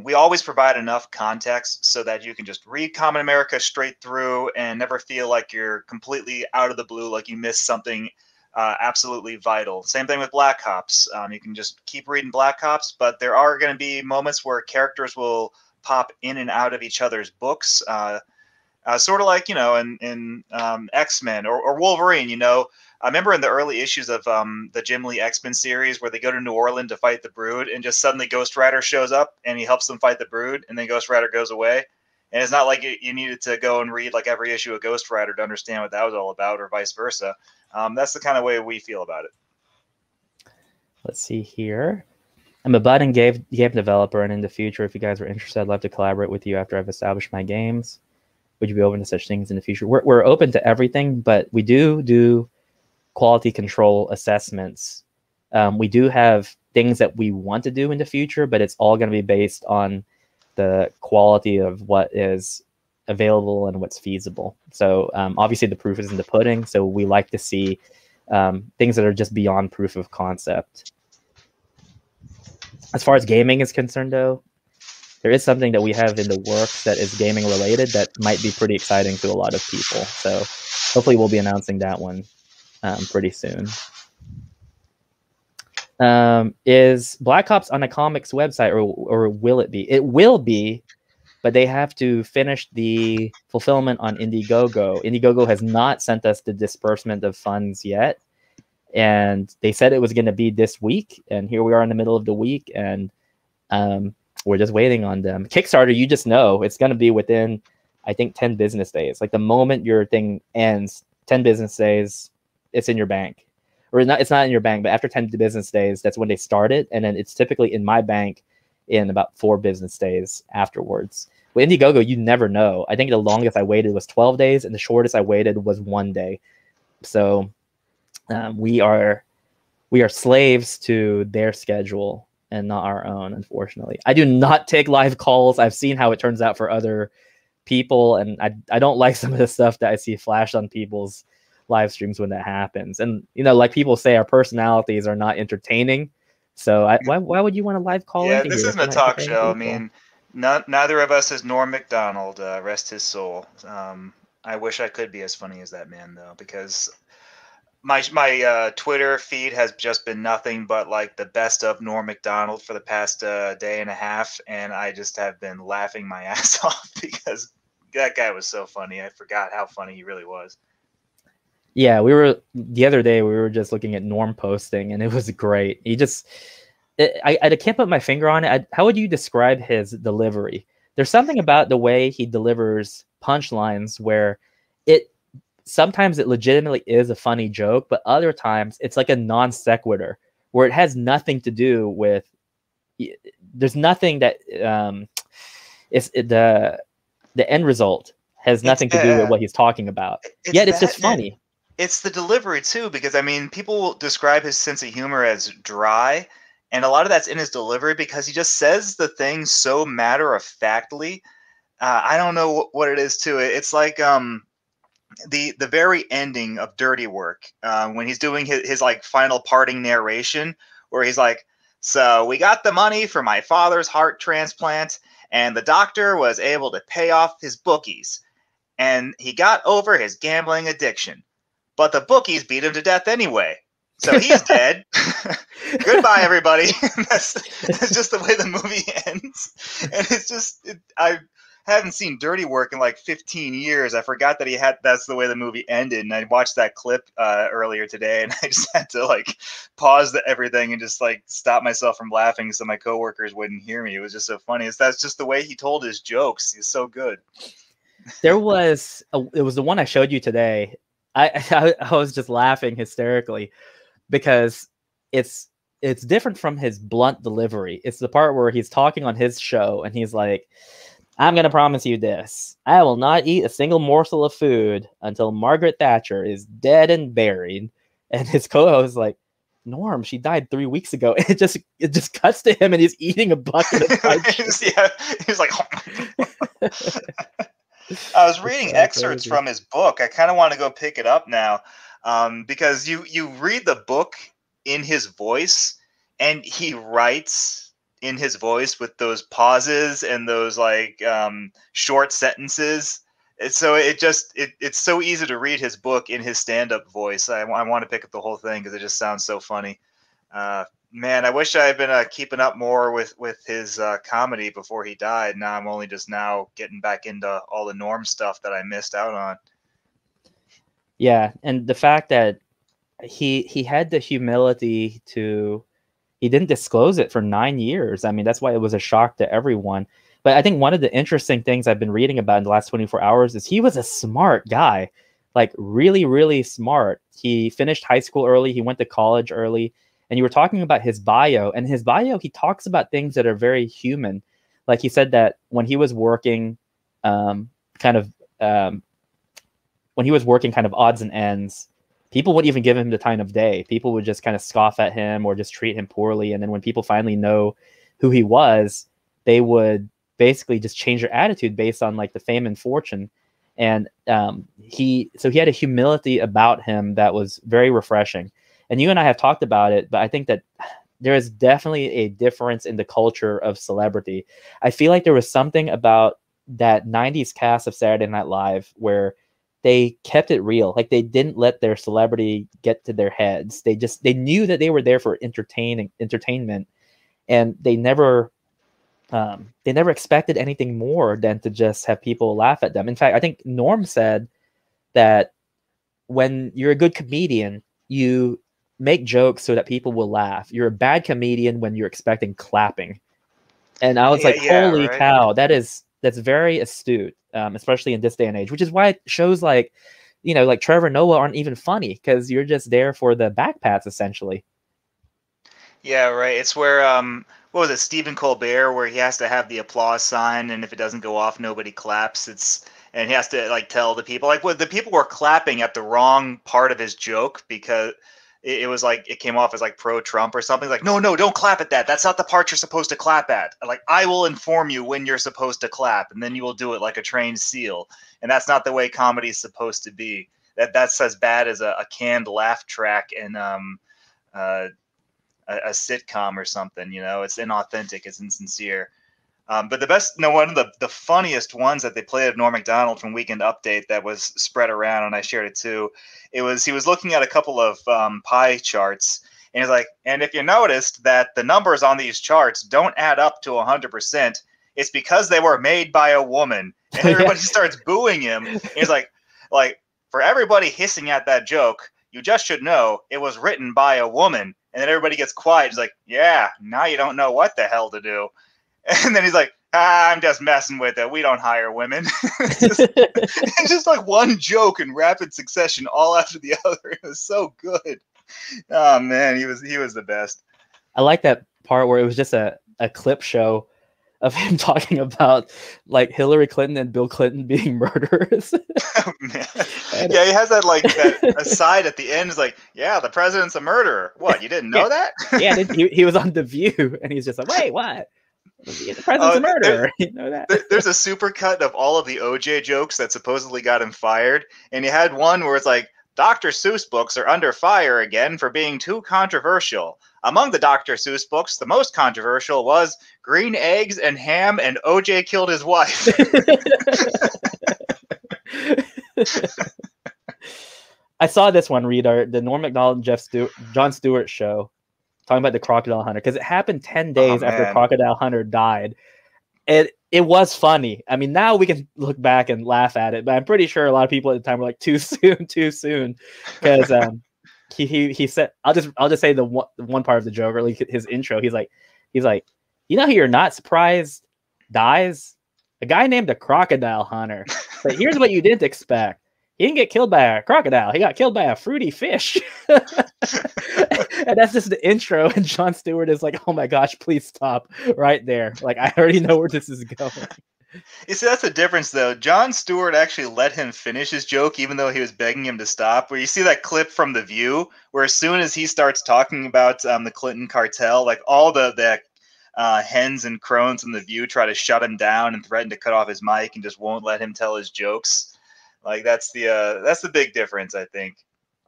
we always provide enough context so that you can just read Kamen America straight through and never feel like you're completely out of the blue, like you missed something absolutely vital. Same thing with Black Ops. You can just keep reading Black Ops, but there are going to be moments where characters will pop in and out of each other's books, sort of like, in X-Men or Wolverine, I remember in the early issues of the Jim Lee X-Men series where they go to New Orleans to fight the Brood, and just suddenly Ghost Rider shows up and he helps them fight the Brood, and then Ghost Rider goes away. And it's not like you needed to go and read like every issue of Ghost Rider to understand what that was all about, or vice versa. That's the kind of way we feel about it. Let's see here. I'm a budding game developer, and in the future, if you guys are interested, I'd love to collaborate with you after I've established my games. Would you be open to such things in the future? We're open to everything, but we do quality control assessments. We do have things that we want to do in the future, but it's all going to be based on the quality of what is available and what's feasible. So obviously the proof is in the pudding. So we like to see things that are just beyond proof of concept. As far as gaming is concerned, though, there is something that we have in the works that is gaming related that might be pretty exciting to a lot of people. So hopefully we'll be announcing that one pretty soon. Is Black Ops on a comics website, or will it be? It will be, but they have to finish the fulfillment on Indiegogo. Indiegogo has not sent us the disbursement of funds yet, and they said it was going to be this week, and here we are in the middle of the week, and we're just waiting on them. Kickstarter, you just know it's going to be within, I think, 10 business days. Like the moment your thing ends, 10 business days, it's in your bank. Or not, it's not in your bank, but after 10 business days, that's when they start it. And then it's typically in my bank in about 4 business days afterwards. With Indiegogo, you never know. I think the longest I waited was 12 days, and the shortest I waited was 1 day. So we are slaves to their schedule and not our own, unfortunately. I do not take live calls. I've seen how it turns out for other people, and I don't like some of the stuff that I see flashed on people's live streams when that happens. And like people say, our personalities are not entertaining. So why would you want to live call? Yeah, this isn't a talk show. I mean, neither of us is Norm Macdonald. Rest his soul. I wish I could be as funny as that man, though, because my Twitter feed has just been nothing but like the best of Norm Macdonald for the past day and a half, and I just have been laughing my ass off because that guy was so funny. I forgot how funny he really was. Yeah, the other day we were just looking at Norm posting, and it was great. He just, I can't put my finger on it. How would you describe his delivery? There's something about the way he delivers punchlines where sometimes it legitimately is a funny joke, but other times it's like a non sequitur where it has nothing to do with. There's nothing that the end result has nothing to do with what he's talking about. Yet it's just funny. It's the delivery too, because I mean, people describe his sense of humor as dry, and a lot of that's in his delivery because he just says the things so matter of factly. I don't know what it is too. It's like the very ending of Dirty Work, when he's doing his like final parting narration, where he's like, "So we got the money for my father's heart transplant, and the doctor was able to pay off his bookies, and he got over his gambling addiction. But the bookies beat him to death anyway. So he's dead. Goodbye, everybody." That's just the way the movie ends. And it's just, I haven't seen Dirty Work in like 15 years. I forgot that that's the way the movie ended. And I watched that clip earlier today, and I just had to like pause everything and just like stop myself from laughing so my coworkers wouldn't hear me. It was just so funny. That's just the way he told his jokes. He's so good. It was the one I showed you today. I was just laughing hysterically because it's different from his blunt delivery. It's the part where he's talking on his show and he's like, "I'm going to promise you this. I will not eat a single morsel of food until Margaret Thatcher is dead and buried." And his co-host is like, "Norm, she died 3 weeks ago." And it just cuts to him and he's eating a bucket of fried chicken. Yeah, he's like, "Oh." I was reading excerpts from his book. I kind of want to go pick it up now, because you read the book in his voice, and he writes in his voice with those pauses and those like short sentences. So it's so easy to read his book in his stand-up voice. I want to pick up the whole thing because it just sounds so funny. Man, I wish I had been keeping up more with his comedy before he died. Now I'm only just now getting back into all the Norm stuff that I missed out on. Yeah, and the fact that he had the humility he didn't disclose it for 9 years. I mean, that's why it was a shock to everyone. But I think one of the interesting things I've been reading about in the last 24 hours is he was a smart guy, like really, really smart. He finished high school early. He went to college early. And you were talking about his bio, and his bio, he talks about things that are very human. Like he said that when he was working kind of odds and ends, people wouldn't even give him the time of day. People would just kind of scoff at him or just treat him poorly. And then when people finally know who he was, they would basically just change their attitude based on like the fame and fortune. And he had a humility about him that was very refreshing. And you and I have talked about it, but I think that there is definitely a difference in the culture of celebrity. I feel like there was something about that 90s cast of Saturday Night Live where they kept it real. Like they didn't let their celebrity get to their heads. They knew that they were there for entertainment, and they never expected anything more than to just have people laugh at them. In fact, I think Norm said that when you're a good comedian, you make jokes so that people will laugh. You're a bad comedian when you're expecting clapping. And I was holy cow, that's very astute, especially in this day and age, which is why shows like, like Trevor Noah aren't even funny, because you're just there for the backpats, essentially. Yeah, right. It's where, what was it, Stephen Colbert, where he has to have the applause sign, and if it doesn't go off, nobody claps. And he has to like tell the people, like, well, the people were clapping at the wrong part of his joke because it was like it came off as like pro-Trump or something. Like, no, don't clap at that. That's not the part you're supposed to clap at. Like, I will inform you when you're supposed to clap, and then you will do it like a trained seal. And that's not the way comedy is supposed to be. That's as bad as a canned laugh track in a sitcom or something. It's inauthentic. It's insincere. But the best, one of the funniest ones that they played of Norm Macdonald from Weekend Update that was spread around, and I shared it too. He was looking at a couple of pie charts, and he's like, and if you noticed that the numbers on these charts don't add up to 100%, it's because they were made by a woman. And everybody starts booing him. He's like, for everybody hissing at that joke, you just should know it was written by a woman. And then everybody gets quiet. He's like, yeah, now you don't know what the hell to do. And then he's like, I'm just messing with it. We don't hire women. It's just like one joke in rapid succession, all after the other. It was so good. Oh man, he was the best. I like that part where it was just a clip show of him talking about like Hillary Clinton and Bill Clinton being murderers. Oh, man. Yeah, he has that aside at the end. Is like, yeah, the president's a murderer. What, you didn't know that? Yeah, he was on The View, and he's just like, wait, what? The president's a murderer. You know that? There's a supercut of all of the OJ jokes that supposedly got him fired, and he had one where it's like, Dr. Seuss books are under fire again for being too controversial. Among the Dr. Seuss books, the most controversial was Green Eggs and Ham and OJ Killed His Wife. I saw this one, Reader, the Norm Macdonald and Jon Stewart show, talking about the Crocodile Hunter, because it happened 10 days after Crocodile Hunter died. It was funny. I mean, now we can look back and laugh at it, but I'm pretty sure a lot of people at the time were like, too soon, because he said, I'll just say the one part of the joke, or at least his intro. He's like, you know who you're not surprised dies? A guy named the Crocodile Hunter. But here's what you didn't expect. He didn't get killed by a crocodile. He got killed by a fruity fish. And that's just the intro. And Jon Stewart is like, oh my gosh, please stop right there. Like, I already know where this is going. You see, that's the difference, though. Jon Stewart actually let him finish his joke, even though he was begging him to stop. Where you see that clip from The View, where as soon as he starts talking about the Clinton cartel, like all the hens and crones in The View try to shut him down and threaten to cut off his mic and just won't let him tell his jokes. Like, that's the big difference, I think.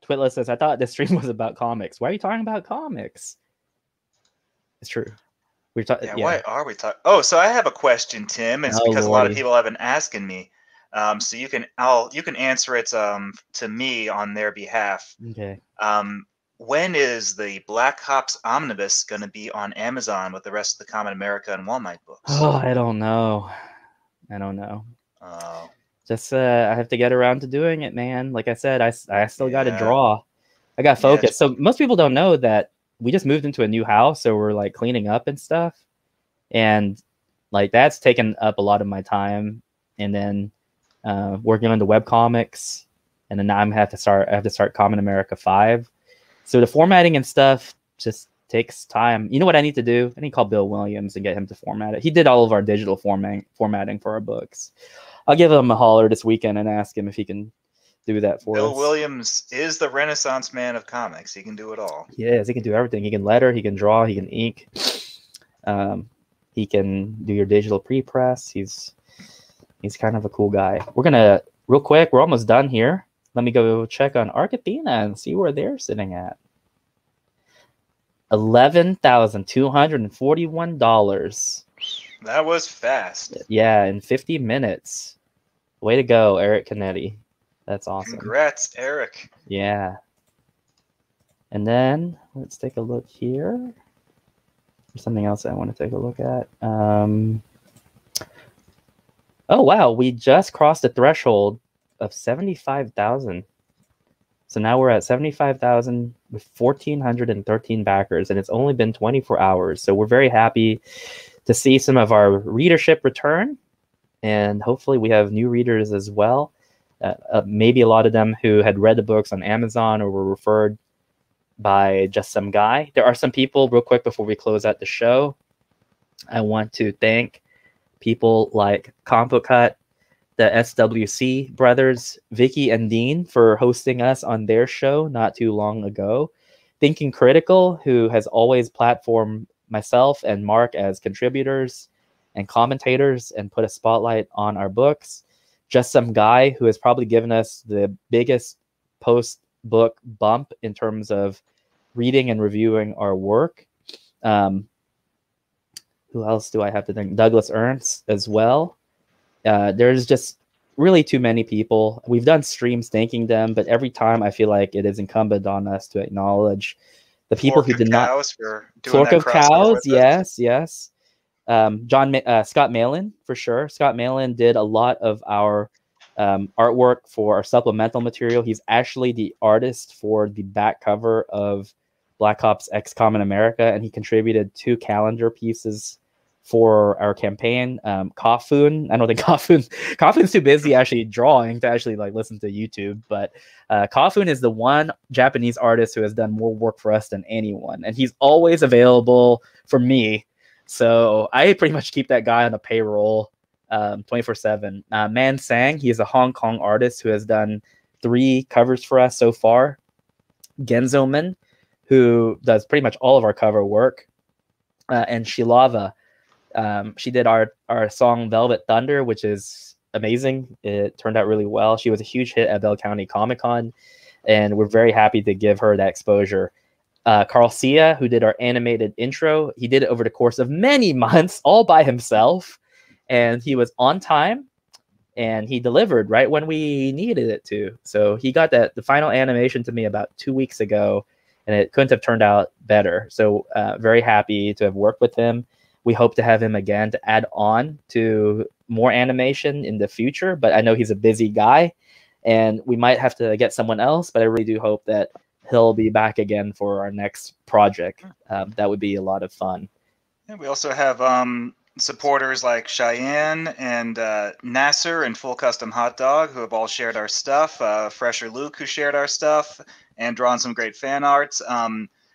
Twitless says, I thought this stream was about comics. Why are you talking about comics? It's true. We're talking. Yeah, why are we talking? Oh, so I have a question, Tim. It's because Lordy. A lot of people have been asking me. So you can answer it to me on their behalf. Okay. When is the Black Ops Omnibus going to be on Amazon with the rest of the Kamen America and Walmart books? Oh, I don't know. Oh. Just I have to get around to doing it, man. Like I said, I still got to draw. I got focus. Yeah. So most people don't know that we just moved into a new house, so we're like cleaning up and stuff, and like that's taken up a lot of my time. And then working on the webcomics, and then now I have to start Kamen America 5. So the formatting and stuff just takes time. You know what I need to do? I need to call Bill Williams and get him to format it. He did all of our digital formatting for our books. I'll give him a holler this weekend and ask him if he can do that for Bill us. Williams is the Renaissance man of comics. He can do it all. He is. He can do everything. He can letter. He can draw. He can ink. He can do your digital pre-press. He's kind of a cool guy. We're gonna real quick. We're almost done here. Let me go check on ARC Athena and see where they're sitting at. $11,241. That was fast. Yeah, in 50 minutes. Way to go, Eric Canete. That's awesome. Congrats, Eric. Yeah. And then let's take a look here. There's something else I want to take a look at. Oh, wow. We just crossed the threshold of 75,000. So now we're at 75,000 with 1,413 backers, and it's only been 24 hours. So we're very happy to see some of our readership return, and hopefully we have new readers as well. Maybe a lot of them who had read the books on Amazon or were referred by just some guy. There are some people, real quick before we close out the show, I want to thank people like CompoCut, the SWC brothers, Vicky and Dean, for hosting us on their show not too long ago. Thinking Critical, who has always platformed myself and Mark as contributors and commentators and put a spotlight on our books. Just Some Guy, who has probably given us the biggest post-book bump in terms of reading and reviewing our work. Who else do I have to thank? Douglas Ernst as well. There's just really too many people. We've done streams thanking them, but every time I feel like it is incumbent on us to acknowledge the people who did not. Fork of Cows, yes. Scott Malin, for sure. Scott Malin did a lot of our artwork for our supplemental material. He's actually the artist for the back cover of Black Ops X Kamen America, and he contributed 2 calendar pieces for our campaign. Kofun, I don't think Kofun's too busy actually drawing to actually like listen to YouTube, but Kofun is the one Japanese artist who has done more work for us than anyone, and he's always available for me. So I pretty much keep that guy on a payroll 24/7. Man Sang, he is a Hong Kong artist who has done 3 covers for us so far. Genzoman, who does pretty much all of our cover work. And Shilava, she did our song Velvet Thunder, which is amazing. It turned out really well. She was a huge hit at Bell County Comic Con, and we're very happy to give her that exposure. Carl Sia, who did our animated intro, he did it over the course of many months all by himself, and he was on time, and he delivered right when we needed it to. So he got the final animation to me about 2 weeks ago, and it couldn't have turned out better. So very happy to have worked with him. We hope to have him again to add on to more animation in the future, but I know he's a busy guy, and we might have to get someone else, but I really do hope that he'll be back again for our next project. That would be a lot of fun. Yeah, we also have supporters like Cheyenne and Nasser and Full Custom Hot Dog, who have all shared our stuff. Fresher Luke, who shared our stuff and drawn some great fan arts.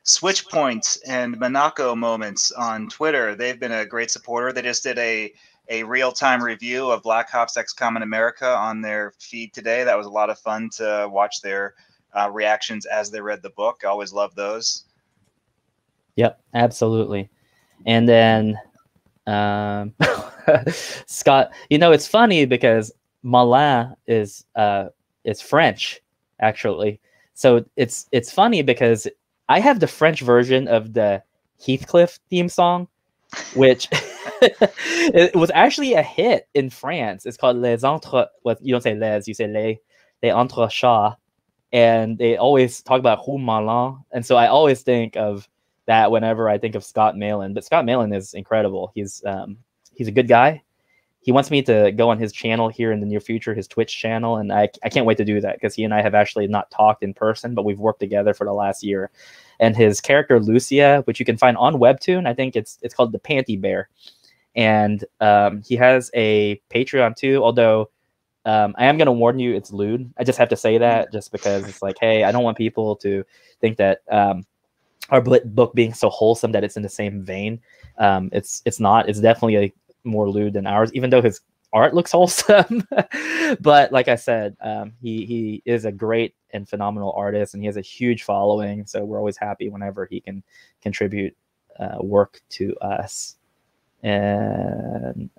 Switch Points and Monaco Moments on Twitter, they've been a great supporter. They just did a real-time review of Black Ops X Kamen America on their feed today. That was a lot of fun to watch their reactions as they read the book. I always love those. Yep, absolutely. And then Scott, it's funny because Malin is French, actually. So it's funny because I have the French version of the Heathcliff theme song, which it was actually a hit in France. It's called Les Entre. Well, you don't say les, you say les Entrechats, and they always talk about Rue Malin, and so I always think of that whenever I think of Scott Malin. But Scott Malin is incredible. He's a good guy. He wants me to go on his channel here in the near future, his Twitch channel, and I can't wait to do that because he and I have actually not talked in person, but we've worked together for the last year. And his character Lucia, which you can find on Webtoon, I think it's called the Panty Bear, and he has a Patreon too. Although I am going to warn you, it's lewd. I just have to say that just because it's like, hey, I don't want people to think that our book being so wholesome that it's in the same vein. It's not. It's definitely more lewd than ours, even though his art looks wholesome. But like I said, he is a great and phenomenal artist, and he has a huge following. So we're always happy whenever he can contribute work to us. And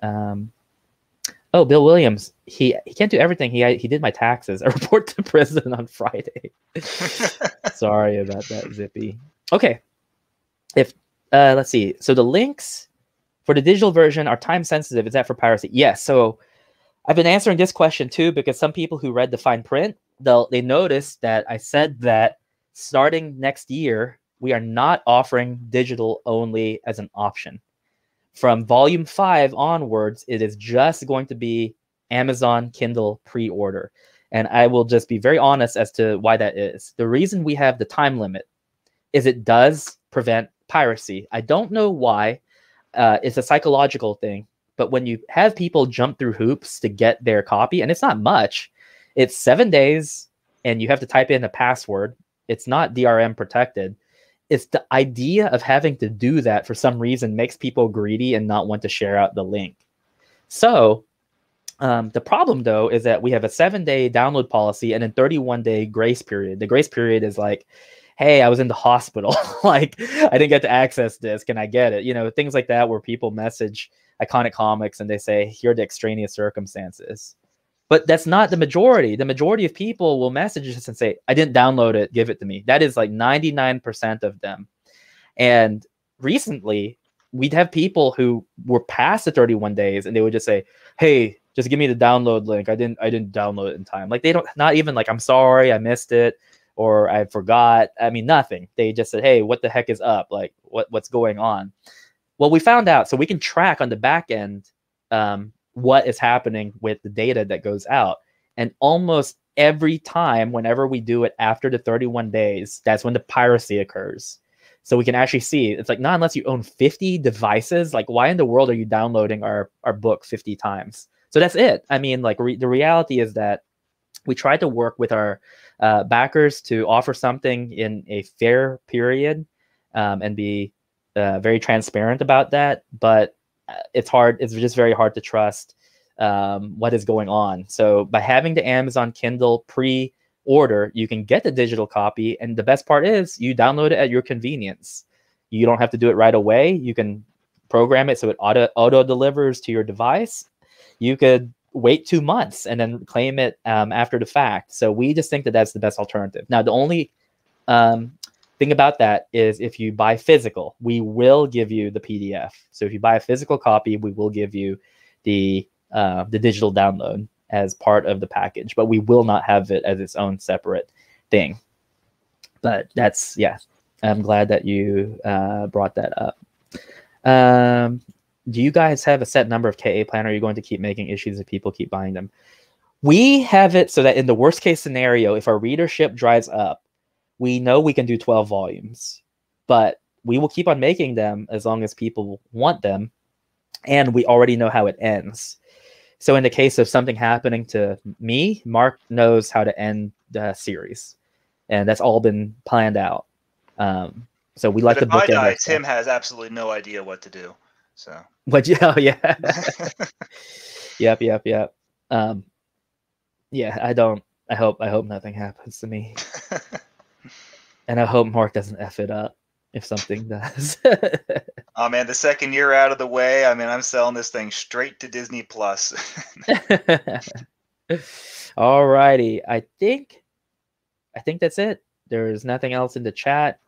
oh, Bill Williams, he can't do everything. He did my taxes. I report to prison on Friday. Sorry about that, Zippy. Okay, if let's see. So the links for the digital version are time sensitive. Is that for piracy? Yes. So I've been answering this question too, because some people who read the fine print, they noticed that I said that starting next year, we are not offering digital only as an option. From volume 5 onwards, it is just going to be Amazon Kindle pre-order. And I will just be very honest as to why that is. The reason we have the time limit is it does prevent piracy. I don't know why. It's a psychological thing. But when you have people jump through hoops to get their copy, and it's not much, it's 7 days, and you have to type in a password. It's not DRM protected. It's the idea of having to do that for some reason makes people greedy and not want to share out the link. So the problem, though, is that we have a 7-day download policy and a 31-day grace period. The grace period is like, hey, I was in the hospital. Like, I didn't get to access this. Can I get it? You know, things like that where people message Iconic Comics and they say, here are the extraneous circumstances. But that's not the majority. The majority of people will message us and say, I didn't download it, give it to me. That is like 99% of them. And recently, we'd have people who were past the 31 days and they would just say, hey, just give me the download link. I didn't download it in time. Like, they don't, not even like, I'm sorry, I missed it, or I forgot. I mean, nothing. They just said, hey, what the heck is up? Like, what's going on? Well, we found out, so we can track on the back end what is happening with the data that goes out. And almost every time, whenever we do it after the 31 days, that's when the piracy occurs. So we can actually see, it's like, not unless you own 50 devices, like, why in the world are you downloading our book 50 times? So that's it. I mean, like, the reality is that we try to work with our backers to offer something in a fair period and be very transparent about that. But it's hard. It's just very hard to trust what is going on. So by having the Amazon Kindle pre-order, you can get the digital copy. And the best part is you download it at your convenience. You don't have to do it right away. You can program it so it auto delivers to your device. You could wait 2 months and then claim it after the fact. So we just think that that's the best alternative. Now, the only thing about that is if you buy physical, we will give you the PDF. So if you buy a physical copy, we will give you the digital download as part of the package, but we will not have it as its own separate thing. But that's, yeah, I'm glad that you brought that up. Do you guys have a set number of KA plan? Or are you going to keep making issues if people keep buying them? We have it so that in the worst case scenario, if our readership dries up, we know we can do 12 volumes, but we will keep on making them as long as people want them. And we already know how it ends. So in the case of something happening to me, Mark knows how to end the series. And that's all been planned out. So we like to book it. If I die, Tim has absolutely no idea what to do. So. But yeah, yeah. Yep. Yeah, I hope nothing happens to me. And I hope Mark doesn't F it up if something does. Oh man, the second year out of the way, I mean, I'm selling this thing straight to Disney Plus. All righty. I think that's it. There's nothing else in the chat.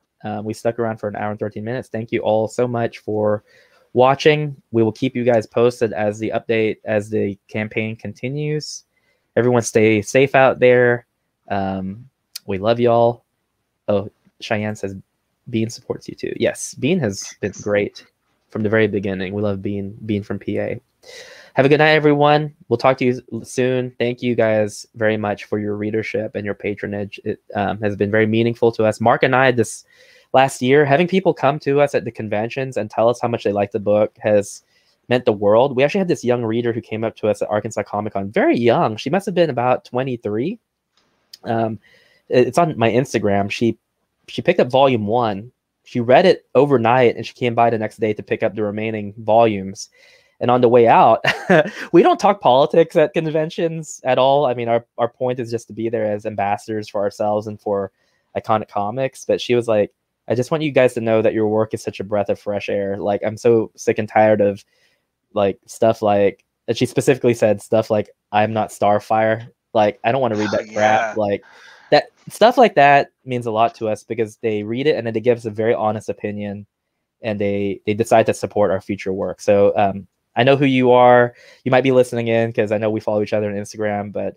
We stuck around for an hour and 13 minutes. Thank you all so much for watching. We will keep you guys posted as the campaign continues. Everyone stay safe out there. We love y'all. Oh, Cheyenne says Bean supports you too. Yes, Bean has been great from the very beginning. We love Bean from PA. Have a good night, everyone. We'll talk to you soon. Thank you guys very much for your readership and your patronage. It has been very meaningful to us. Mark and I, this last year, having people come to us at the conventions and tell us how much they like the book has meant the world. We actually had this young reader who came up to us at Arkansas Comic Con, very young. She must have been about 23. It's on my Instagram. She picked up volume 1. She read it overnight and she came by the next day to pick up the remaining volumes. And on the way out, we don't talk politics at conventions at all. I mean, our point is just to be there as ambassadors for ourselves and for iconic comics. But she was like, I just want you guys to know that your work is such a breath of fresh air. Like, I'm so sick and tired of like stuff like, and she specifically said stuff like, I'm not Starfire. Like, I don't want to read that crap. Like, that stuff like that means a lot to us because they read it and then they give us a very honest opinion and they decide to support our future work. So I know who you are. You might be listening in because I know we follow each other on Instagram, but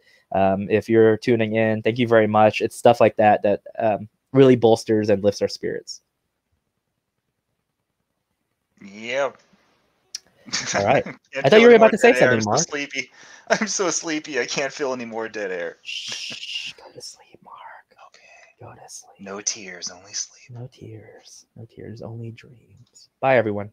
if you're tuning in, thank you very much. It's stuff like that that really bolsters and lifts our spirits. Yep. All right. I thought you were about to say something, Mark. I'm so sleepy. I'm so sleepy. I can't feel any more dead air. Shh, go to sleep, Mark. Okay. Go to sleep. No tears, only sleep. No tears. No tears, only dreams. Bye, everyone.